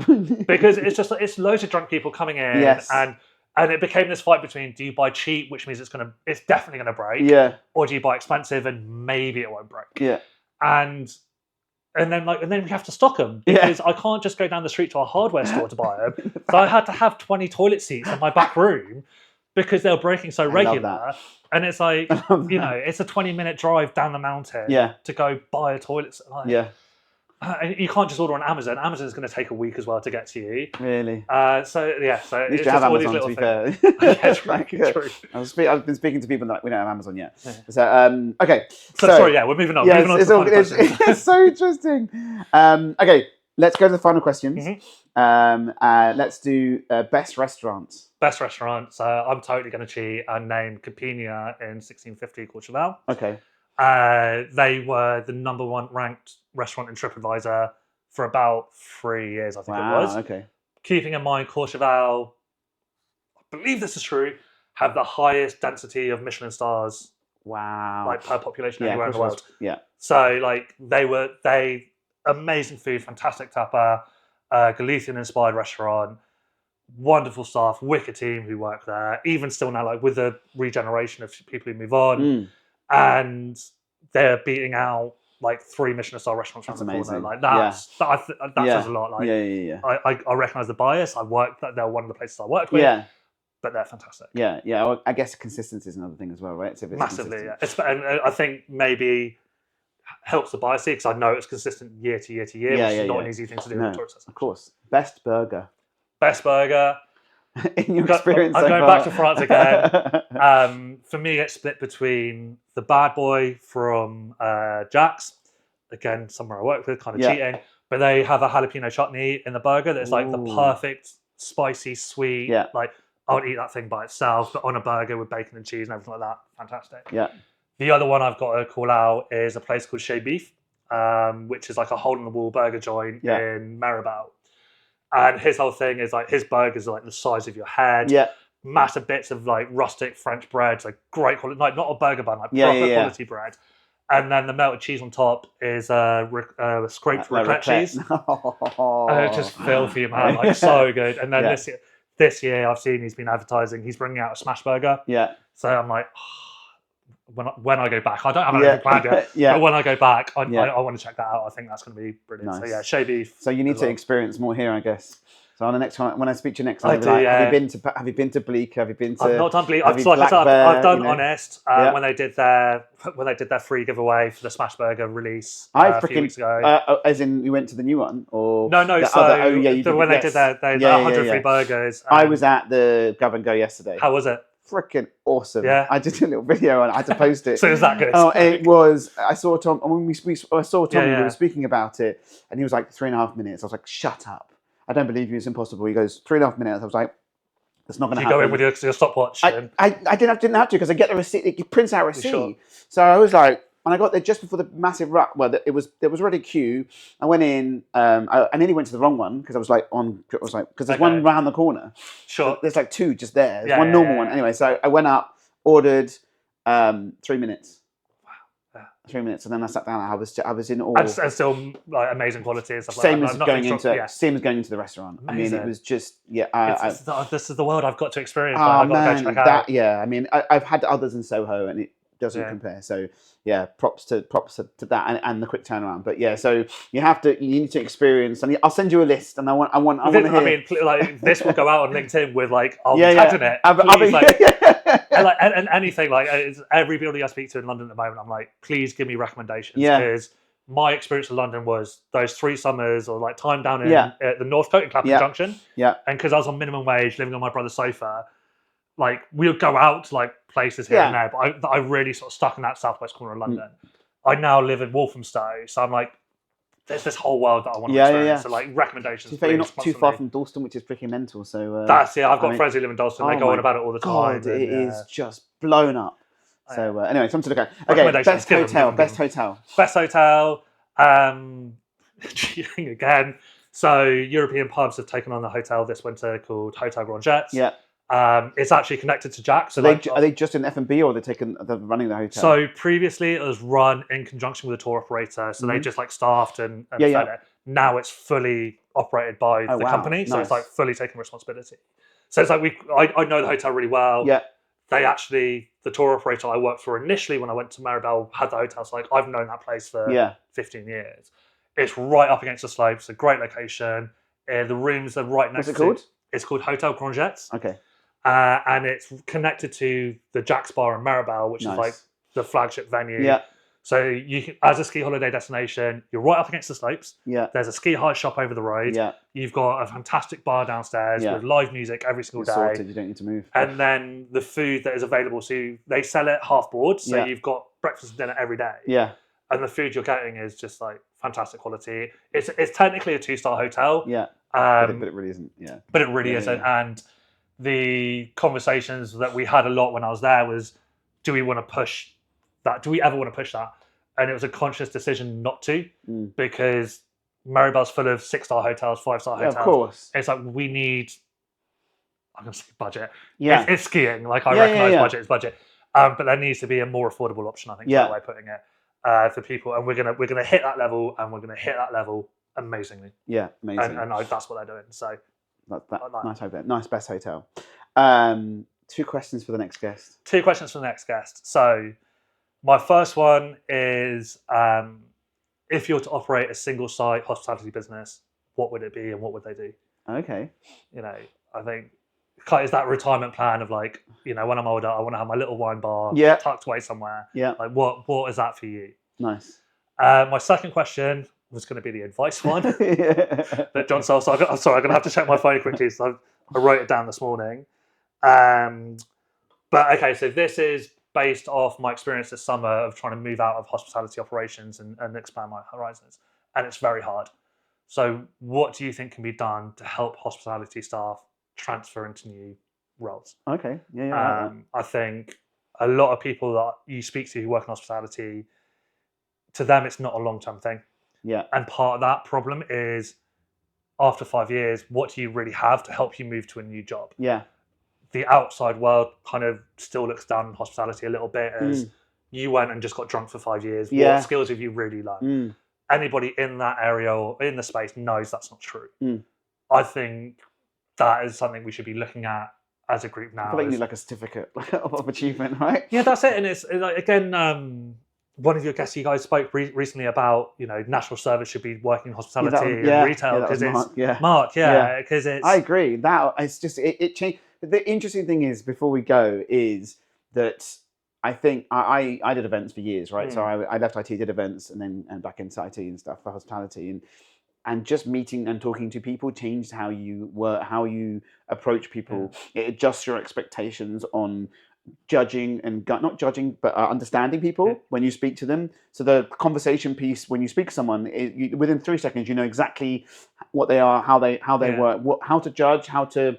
because it's loads of drunk people coming in, and it became this fight between, do you buy cheap, which means it's definitely gonna break, or do you buy expensive and maybe it won't break, and then we have to stock them because I can't just go down the street to a hardware store to buy them. So I had to have 20 toilet seats in my back room because they were breaking so regular. And it's like, it's a 20-minute drive down the mountain to go buy a toilet. And you can't just order on Amazon. Amazon's going to take a week as well to get to you. Really? So it's just all these little things. True. I've been speaking to people that we don't have Amazon yet. So okay. So sorry, we're moving on. It's so interesting. Okay, let's go to the final questions. Let's do best restaurants. Best restaurants. I'm totally going to cheat and name Capinia in 1650 Courchevel. Okay. They were the number one ranked restaurant in TripAdvisor for about 3 years, I think it was. Okay. Keeping in mind Courchevel, I believe this is true, have the highest density of Michelin stars. Wow. Like per population anywhere in the world. Yeah. So like they amazing food, fantastic tapa, Galician inspired restaurant, wonderful staff, wicked team who work there. Even still now, like with the regeneration of people who move on. And they're beating out like 3 Michelin star restaurants around the corner. Like that says a lot. Like I recognise the bias. They're one of the places I worked with. Yeah. But they're fantastic. Yeah. Well, I guess consistency is another thing as well, right? So massively, and I think maybe helps the bias because I know it's consistent year to year to year, which is not an easy thing to do. No, of course. Best burger. In your experience, I'm going back to France again. For me, it's split between the Bad Boy from Jack's, again somewhere I work with, kind of cheating, but they have a jalapeno chutney in the burger that's like the perfect spicy, sweet. Like I would eat that thing by itself, but on a burger with bacon and cheese and everything like that, fantastic. Yeah. The other one I've got to call out is a place called Chez Beef, which is like a hole-in-the-wall burger joint in Méribel. And his whole thing is like his burgers are like the size of your head. Yeah. Massive bits of like rustic French bread, like great quality, like not a burger bun, like proper quality bread. And then the melted cheese on top is scraped raclette cheese. It's just filthy, man, like so good. And then this year I've seen he's been advertising. He's bringing out a smash burger. Yeah. So I'm like, when I go back, I don't have anything planned yet. But when I go back, I want to check that out. I think that's going to be brilliant. Nice. So Chez Beef. So you need to experience more here, I guess. So on the next time, when I speak to you next time, have you been to Bleak? Have you been to? I've not done Bleak. I've done Honest when they did their free giveaway for the Smash Burger release a few weeks ago. As in, we went to the new one, or no? When they did their 100 free burgers. I was at the Grab and Go yesterday. How was it? Freaking awesome! Yeah, I did a little video and I had to post it. So it was that good? Oh, it was. I saw Tom, and when I saw Tom, we were speaking about it, and he was like 3.5 minutes. I was like, "Shut up! I don't believe you. It's impossible." He goes 3.5 minutes. I was like, "That's not going to happen." You go in with your stopwatch. I didn't have to because I get the receipt. It prints out a receipt. Sure. So I was like, And I got there just before the massive rush. Well, there was already a queue. I went in. I nearly went to the wrong one because I was like because there's one round the corner. Sure. So there's like two just there. There's one normal one. Anyway, so I went up, ordered 3 minutes. 3 minutes, and then I sat down. I was in awe. And still like amazing quality and stuff Same like as that. going into the restaurant. Amazing. I mean, it was just this is the world I've got to experience. Oh I've got man, to go check out. I mean, I've had others in Soho, and it doesn't compare. So yeah, props to that and the quick turnaround. But yeah, so you need to experience. And I'll send you a list, and I want to hear. I mean, like this will go out on LinkedIn with like I'll be tagged in it. And anything like everybody I speak to in London at the moment, I'm like, please give me recommendations because my experience in London was those 3 summers or like time down in at the Northcote in Clapham Junction. Yeah. And because I was on minimum wage, living on my brother's sofa, like we would go out to like places here and there, but I really sort of stuck in that southwest corner of London. I now live in Walthamstow, so I'm like, there's this whole world that I want to experience. So like recommendations. You're not too far from Dalston, which is pretty mental. So I've got friends who live in Dalston. They go on about it all the time. God, it is just blown up. So anyway, something to look at. Okay, best hotel. Cheating again. So European pubs have taken on the hotel this winter called Hotel Grand Jets. Yeah. It's actually connected to Jack. So are they just in F&B or they're running the hotel? So previously it was run in conjunction with a tour operator. So they just like staffed and fed it. Now it's fully operated by the company. So it's like fully taking responsibility. So it's like I know the hotel really well. Yeah. The tour operator I worked for initially when I went to Méribel had the hotel. So like I've known that place for 15 years. It's right up against the slopes. A great location. The rooms are right next to. What's it called? It's called Hotel Grand Jets. Okay. And it's connected to the Jack's Bar in Méribel, which is like the flagship venue. Yeah. So you can, as a ski holiday destination, you're right up against the slopes. Yeah. There's a ski high shop over the road. Yeah. You've got a fantastic bar downstairs with live music every single day. Sorted. You don't need to move. And then the food that is available, so they sell it half board. So you've got breakfast and dinner every day. Yeah. And the food you're getting is just like fantastic quality. It's technically a 2-star hotel. Yeah. But it really isn't. Yeah. But it really isn't. Yeah. And the conversations that we had a lot when I was there was, do we want to push that? Do we ever want to push that? And it was a conscious decision not to, because Méribel's full of 6-star hotels, 5-star hotels. Of course. It's like we need, I'm going to say budget. Yeah. It's skiing. Like I recognise budget is budget. But there needs to be a more affordable option, I think, is that way of putting it, for people. And we're gonna hit that level, and we're going to hit that level amazingly. Yeah, amazing. And that's what they're doing. So nice hotel. Nice best hotel. 2 questions for the next guest. 2 questions for the next guest. So my first one is, if you were to operate a single site hospitality business, what would it be and what would they do? Okay. You know, I think is that retirement plan of like, you know, when I'm older, I want to have my little wine bar tucked away somewhere. Yeah. Like what is that for you? Nice. My second question was going to be the advice one that John Sol. So I'm sorry, I'm going to have to check my phone quickly. So I wrote it down this morning. But okay, so this is based off my experience this summer of trying to move out of hospitality operations and expand my horizons. And it's very hard. So what do you think can be done to help hospitality staff transfer into new roles? Okay. Yeah. I think a lot of people that you speak to who work in hospitality, to them, it's not a long-term thing. Yeah. And part of that problem is after 5 years, what do you really have to help you move to a new job? Yeah. The outside world kind of still looks down on hospitality a little bit as you went and just got drunk for 5 years. Yeah. What skills have you really learned? Anybody in that area or in the space knows that's not true. I think that is something we should be looking at as a group now. I feel like you need like a certificate of achievement, right? Yeah, that's it. And it's like, again, one of your guests, you guys spoke recently about, you know, national service should be working in hospitality and retail because it's Mark. Because it's. I agree. That it's just it changed. The interesting thing is, before we go, is that I think I did events for years, right? So I left IT, did events, and back into IT and stuff for hospitality, and just meeting and talking to people changed how you approach people. It adjusts your expectations on judging and not judging, but understanding people when you speak to them. So the conversation piece, when you speak to someone, within 3 seconds, you know exactly what they are, how they work, how to judge, how to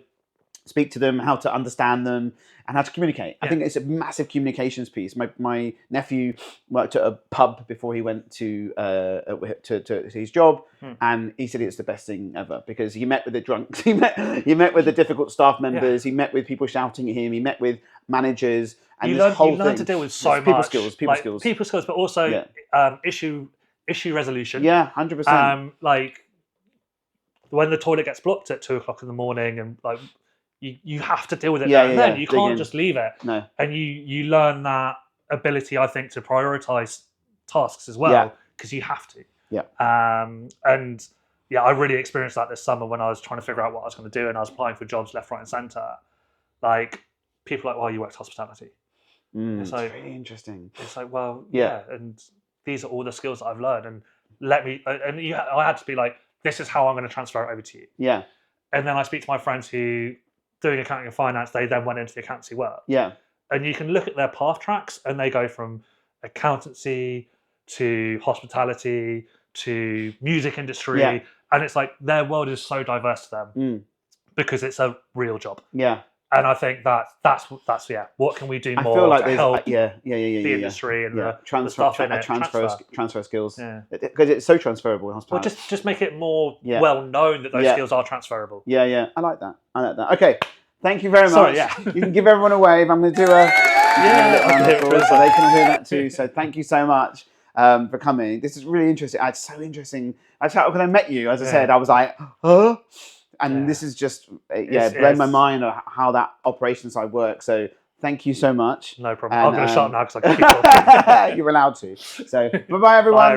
speak to them, how to understand them, and how to communicate. I think it's a massive communications piece. My nephew worked at a pub before he went to his job, and he said it's the best thing ever because he met with the drunks, he met with the difficult staff members, he met with people shouting at him, he met with managers, and you learn to deal with so much people skills, but also issue resolution. Yeah, 100%. Like when the toilet gets blocked at 2:00 in the morning, and like you have to deal with it there and then. You can't just leave it. No. And you learn that ability, I think, to prioritize tasks as well, because you have to. Yeah. And yeah, I really experienced that this summer when I was trying to figure out what I was going to do, and I was applying for jobs left, right, and centre. Like people are like, "Well, you worked hospitality." It's like, really interesting. It's like, well, yeah, and these are all the skills that I've learned, and I had to be like, this is how I'm going to transfer it over to you. Yeah. And then I speak to my friends who doing accounting and finance, they then went into the accountancy work. Yeah. And you can look at their path tracks, and they go from accountancy to hospitality to music industry, and it's like their world is so diverse to them because it's a real job. Yeah. And I think that's what can we do more I feel like to help the industry and the transfer skills because it's so transferable in hospitality. Well, just make it more well known that those skills are transferable. Yeah. I like that. Okay, thank you very much. You can give everyone a wave. I'm going to do a so they can hear that too. So thank you so much for coming. This is really interesting. It's so interesting. When I met you, as I said, I was like, huh? And this is just, blown my mind on how that operation side works. So thank you so much. No problem. I'm going to shut up now because I can keep talking. You're allowed to. So bye-bye, everyone. Bye.